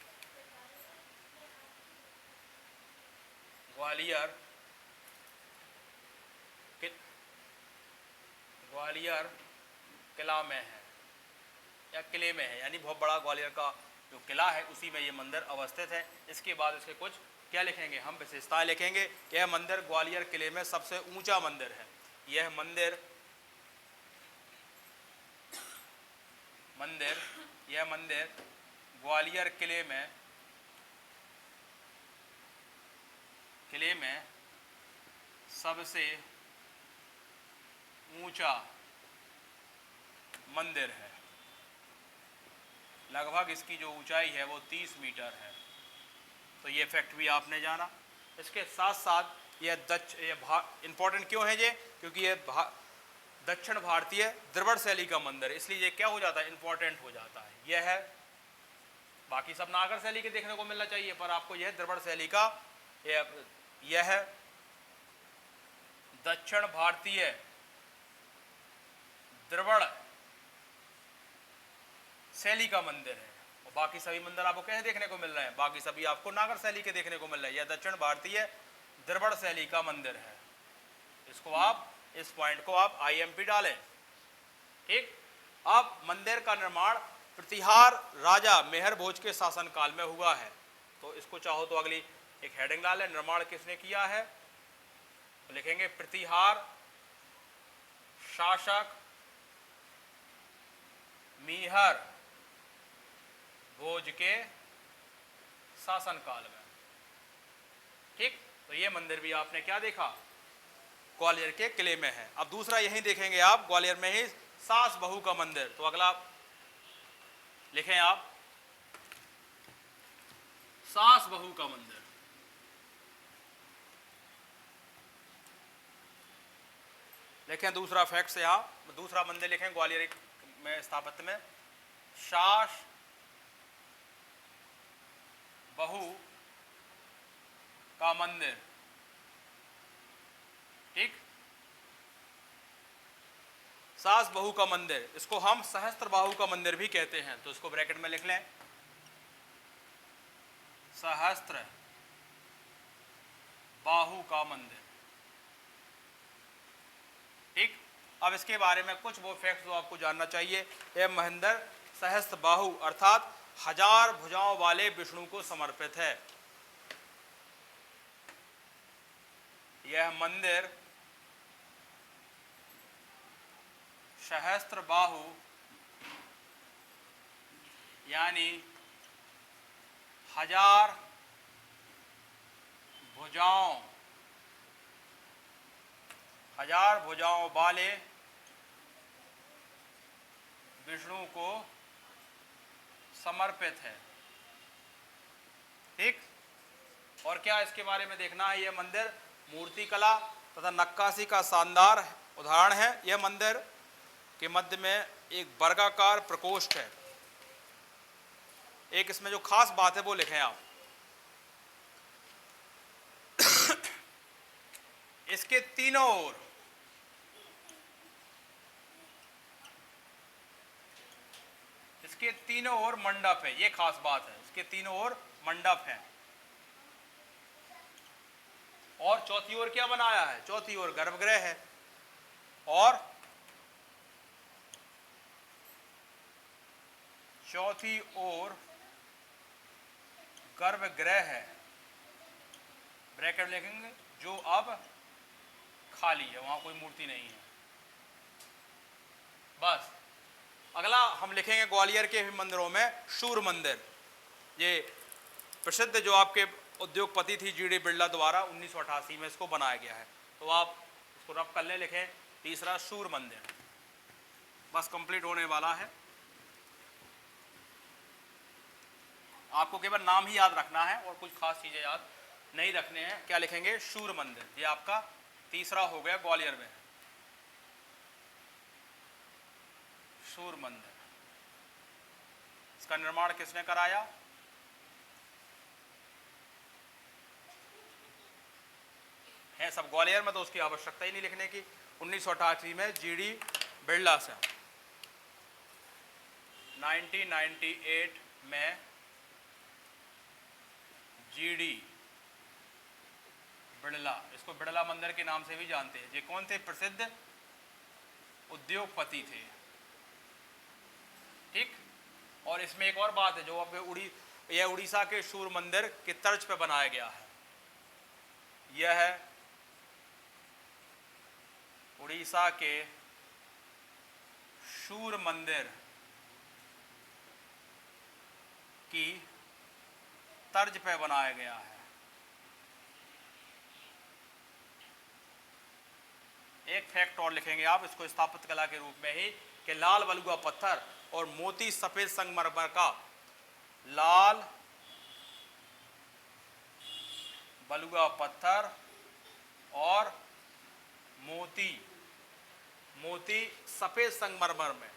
[SPEAKER 1] ग्वालियर किला में है या किले में है, यानी बहुत बड़ा ग्वालियर का जो किला है उसी में ये मंदिर अवस्थित है। इसके बाद इसके कुछ क्या लिखेंगे, हम विशेषताएं लिखेंगे। यह मंदिर ग्वालियर किले में सबसे ऊंचा मंदिर है। यह मंदिर ग्वालियर किले में सबसे ऊंचा मंदिर है। लगभग इसकी जो ऊंचाई है वो 30 मीटर है। तो ये फैक्ट भी आपने जाना। इसके साथ साथ ये इंपॉर्टेंट क्यों है ये, क्योंकि ये दक्षिण भारतीय द्रविड़ शैली का मंदिर है, इसलिए ये क्या हो जाता है, इंपॉर्टेंट हो जाता है। यह है, बाकी सब नागर शैली के देखने को मिलना चाहिए पर आपको यह द्रविड़ शैली का, यह है दक्षिण भारतीय द्रविड़ शैली का मंदिर है। और बाकी सभी मंदिर आपको कैसे देखने को मिल रहे हैं, बाकी सभी आपको नागर शैली के देखने को मिल रहे हैं। यह दक्षिण भारतीय द्रविड़ शैली का मंदिर है। इसको आप, इस पॉइंट को आप IMP डालें, ठीक। अब मंदिर का निर्माण प्रतिहार राजा मेहर भोज के शासन काल में हुआ है। तो इसको चाहो तो अगली एक हेडिंग डालें, निर्माण किसने किया है, तो लिखेंगे प्रतिहार शासक मेहर भोज के शासन काल में, ठीक। तो ये मंदिर भी आपने क्या देखा, ग्वालियर के किले में है। अब दूसरा यही देखेंगे आप, ग्वालियर में ही सास बहू का मंदिर। तो अगला लिखें आप सास बहू का मंदिर, लिखें दूसरा फैक्ट यहां, दूसरा मंदिर लिखें ग्वालियर में स्थापित में, सास बहू का मंदिर, ठीक। सास बहू का मंदिर, इसको हम सहस्त्र बाहु का मंदिर भी कहते हैं। तो इसको ब्रैकेट में लिख लें, सहस्त्र बाहु का मंदिर, ठीक। अब इसके बारे में कुछ वो फैक्ट्स जो आपको जानना चाहिए। यह मंदिर सहस्त्र बाहु अर्थात 1000 भुजाओं वाले विष्णु को समर्पित है। यह मंदिर सहस्त्र बाहु यानी 1000 भुजाओं वाले विष्णु को समर्पित है, ठीक। और क्या इसके बारे में देखना है, यह मंदिर मूर्ति कला तथा नक्काशी का शानदार उदाहरण है। यह मंदिर के मध्य में एक वर्गाकार प्रकोष्ठ है। एक इसमें जो खास बात है वो लिखें आप इसके तीनों ओर मंडप है। ये खास बात है, इसके तीनों ओर मंडप है। और चौथी ओर क्या बनाया है? चौथी ओर गर्भगृह है। और चौथी ओर गर्भगृह है, ब्रैकेट लिखेंगे, जो अब खाली है, वहां कोई मूर्ति नहीं है। बस अगला हम लिखेंगे ग्वालियर के मंदिरों में सूर्य मंदिर। ये प्रसिद्ध जो आपके उद्योगपति थी जीडी बिरला द्वारा 1988 में इसको बनाया गया है। तो आप इसको रफ कर ले, लिखें तीसरा सूर्य मंदिर। बस कंप्लीट होने वाला है। आपको केवल नाम ही याद रखना है और कुछ खास चीजें याद नहीं रखने हैं। क्या लिखेंगे? सूर्य मंदिर। ये आपका तीसरा हो गया ग्वालियर में, सूर्य मंदिर। इसका निर्माण किसने कराया? है सब ग्वालियर में, तो उसकी आवश्यकता ही नहीं लिखने की। 1988 में जीडी बिरला से। 1998 में जीडी बिरला, इसको बिरला मंदिर के नाम से भी जानते हैं। ये कौन थे? प्रसिद्ध उद्योगपति थे। ठीक। और इसमें एक और बात है, जो आपके यह उड़ीसा के सूर्य मंदिर के तर्ज पे बनाया गया है। यह है उड़ीसा के सूर्य मंदिर की तर्ज पे बनाया गया है। एक फैक्ट और लिखेंगे आप इसको स्थापत्य कला के रूप में ही, कि लाल बलुआ पत्थर और मोती सफेद संगमरमर का, लाल बलुआ पत्थर और मोती सफेद संगमरमर में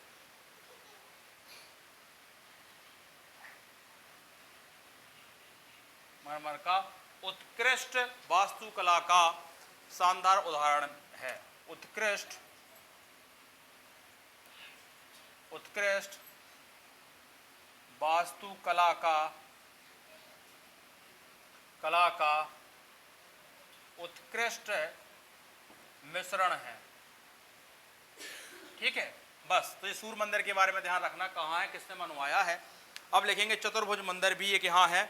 [SPEAKER 1] मरमर का उत्कृष्ट वास्तुकला का शानदार उदाहरण है। उत्कृष्ट वास्तुकला का उत्कृष्ट मिश्रण है। ठीक है। बस तो ये सूर्य मंदिर के बारे में ध्यान रखना, कहाँ है, किसने बनवाया है। अब लिखेंगे चतुर्भुज मंदिर भी एक यहाँ है,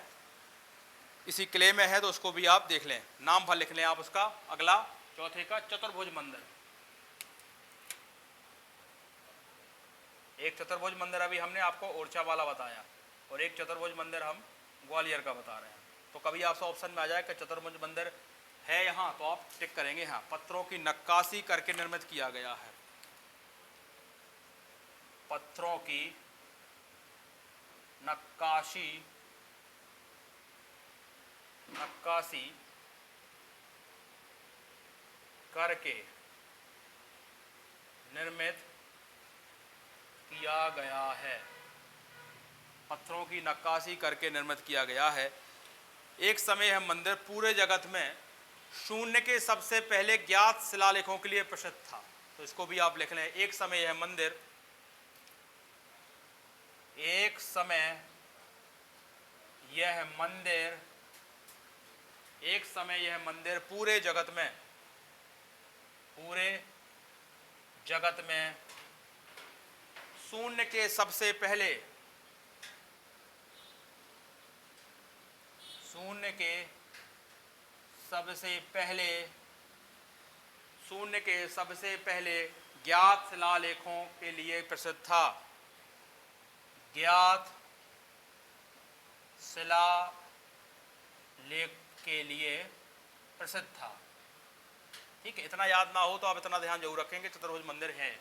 [SPEAKER 1] इसी किले में है, तो उसको भी आप देख लें, नाम भर लिख लें आप उसका। अगला चौथे का चतुर्भुज मंदिर। एक चतुर्भुज मंदिर अभी हमने आपको ओरछा वाला बताया, और एक चतुर्भुज मंदिर हम ग्वालियर का बता रहे हैं। तो कभी आपसे ऑप्शन में आ जाए कि चतुर्भुज मंदिर है यहाँ, तो आप टिक करेंगे हाँ। पत्थरों की नक्काशी करके निर्मित किया गया है। पत्थरों की नक्काशी करके निर्मित किया गया है। पत्थरों की नक्काशी करके निर्मित किया गया है। एक समय यह मंदिर पूरे जगत में शून्य के सबसे पहले ज्ञात शिलालेखों के लिए प्रसिद्ध था। तो इसको भी आप लिख लें। एक समय यह मंदिर पूरे जगत में शून्य के सबसे पहले ज्ञात शिलालेखों के लिए प्रसिद्ध था। ज्ञात शिलालेख के लिए प्रसिद्ध था। ठीक है। इतना याद ना हो तो आप इतना ध्यान जरूर रखेंगे, चतुर्भुज मंदिर है।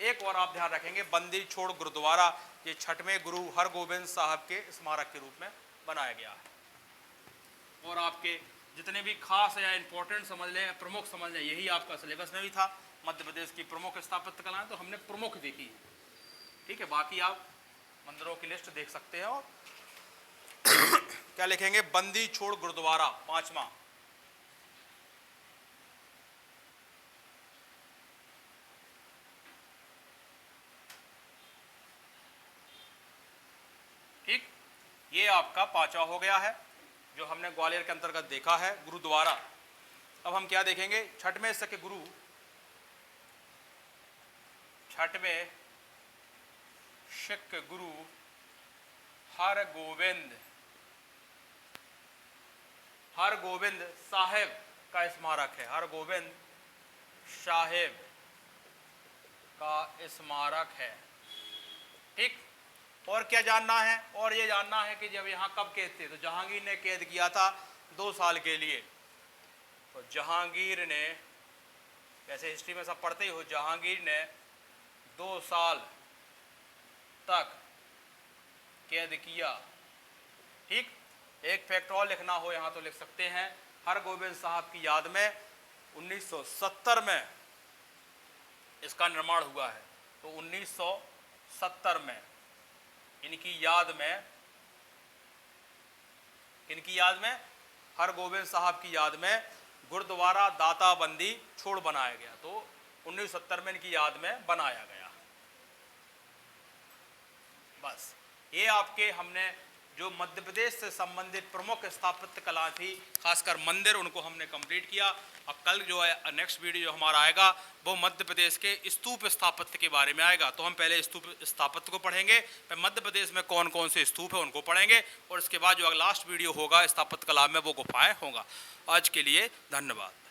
[SPEAKER 1] एक और आप ध्यान रखेंगे, बंदी छोड़ गुरुद्वारा, ये 6वें गुरु हरगोबिंद साहब के स्मारक के रूप में बनाया गया है। और आपके जितने भी खास या इंपॉर्टेंट समझ लें, प्रमुख समझ लें, यही आपका सिलेबस में भी था। मध्य प्रदेश की प्रमुख स्थापत्य कलाएं, तो हमने प्रमुख देखी। ठीक है। बाकी आप मंदिरों की लिस्ट देख सकते हैं। और क्या लिखेंगे? बंदी छोड़ गुरुद्वारा 5वां। ठीक, ये आपका पांचवा हो गया है जो हमने ग्वालियर के अंतर्गत देखा है, गुरुद्वारा। अब हम क्या देखेंगे, छठवें सके गुरु, छठवें सिख गुरु हरगोबिंद साहेब का स्मारक है, हरगोबिंद साहेब का स्मारक है। ठीक, और क्या जानना है, और ये जानना है कि जब यहाँ कब कैद थे, तो जहांगीर ने कैद किया था 2 साल के लिए। तो जहांगीर ने, वैसे हिस्ट्री में सब पढ़ते ही हो, जहांगीर ने 2 साल तक कैद किया। ठीक, एक फैक्ट और लिखना हो यहाँ तो लिख सकते हैं, हरगोबिंद साहब की याद में 1970 में इसका निर्माण हुआ है। तो 1970 में इनकी याद में हरगोबिंद साहब की याद में गुरुद्वारा दाताबंदी छोड़ बनाया गया। तो 1970 में इनकी याद में बनाया गया। बस ये आपके हमने जो मध्य प्रदेश से संबंधित प्रमुख स्थापत्य कला थी, खासकर मंदिर, उनको हमने कंप्लीट किया। अब कल जो है नेक्स्ट वीडियो जो हमारा आएगा वो मध्य प्रदेश के स्तूप स्थापत्य के बारे में आएगा। तो हम पहले स्तूप स्थापत्य को पढ़ेंगे, फिर मध्य प्रदेश में कौन कौन से स्तूप है उनको पढ़ेंगे, और इसके बाद जो लास्ट वीडियो होगा स्थापत्य कला में वो गुफाएं होगा। आज के लिए धन्यवाद।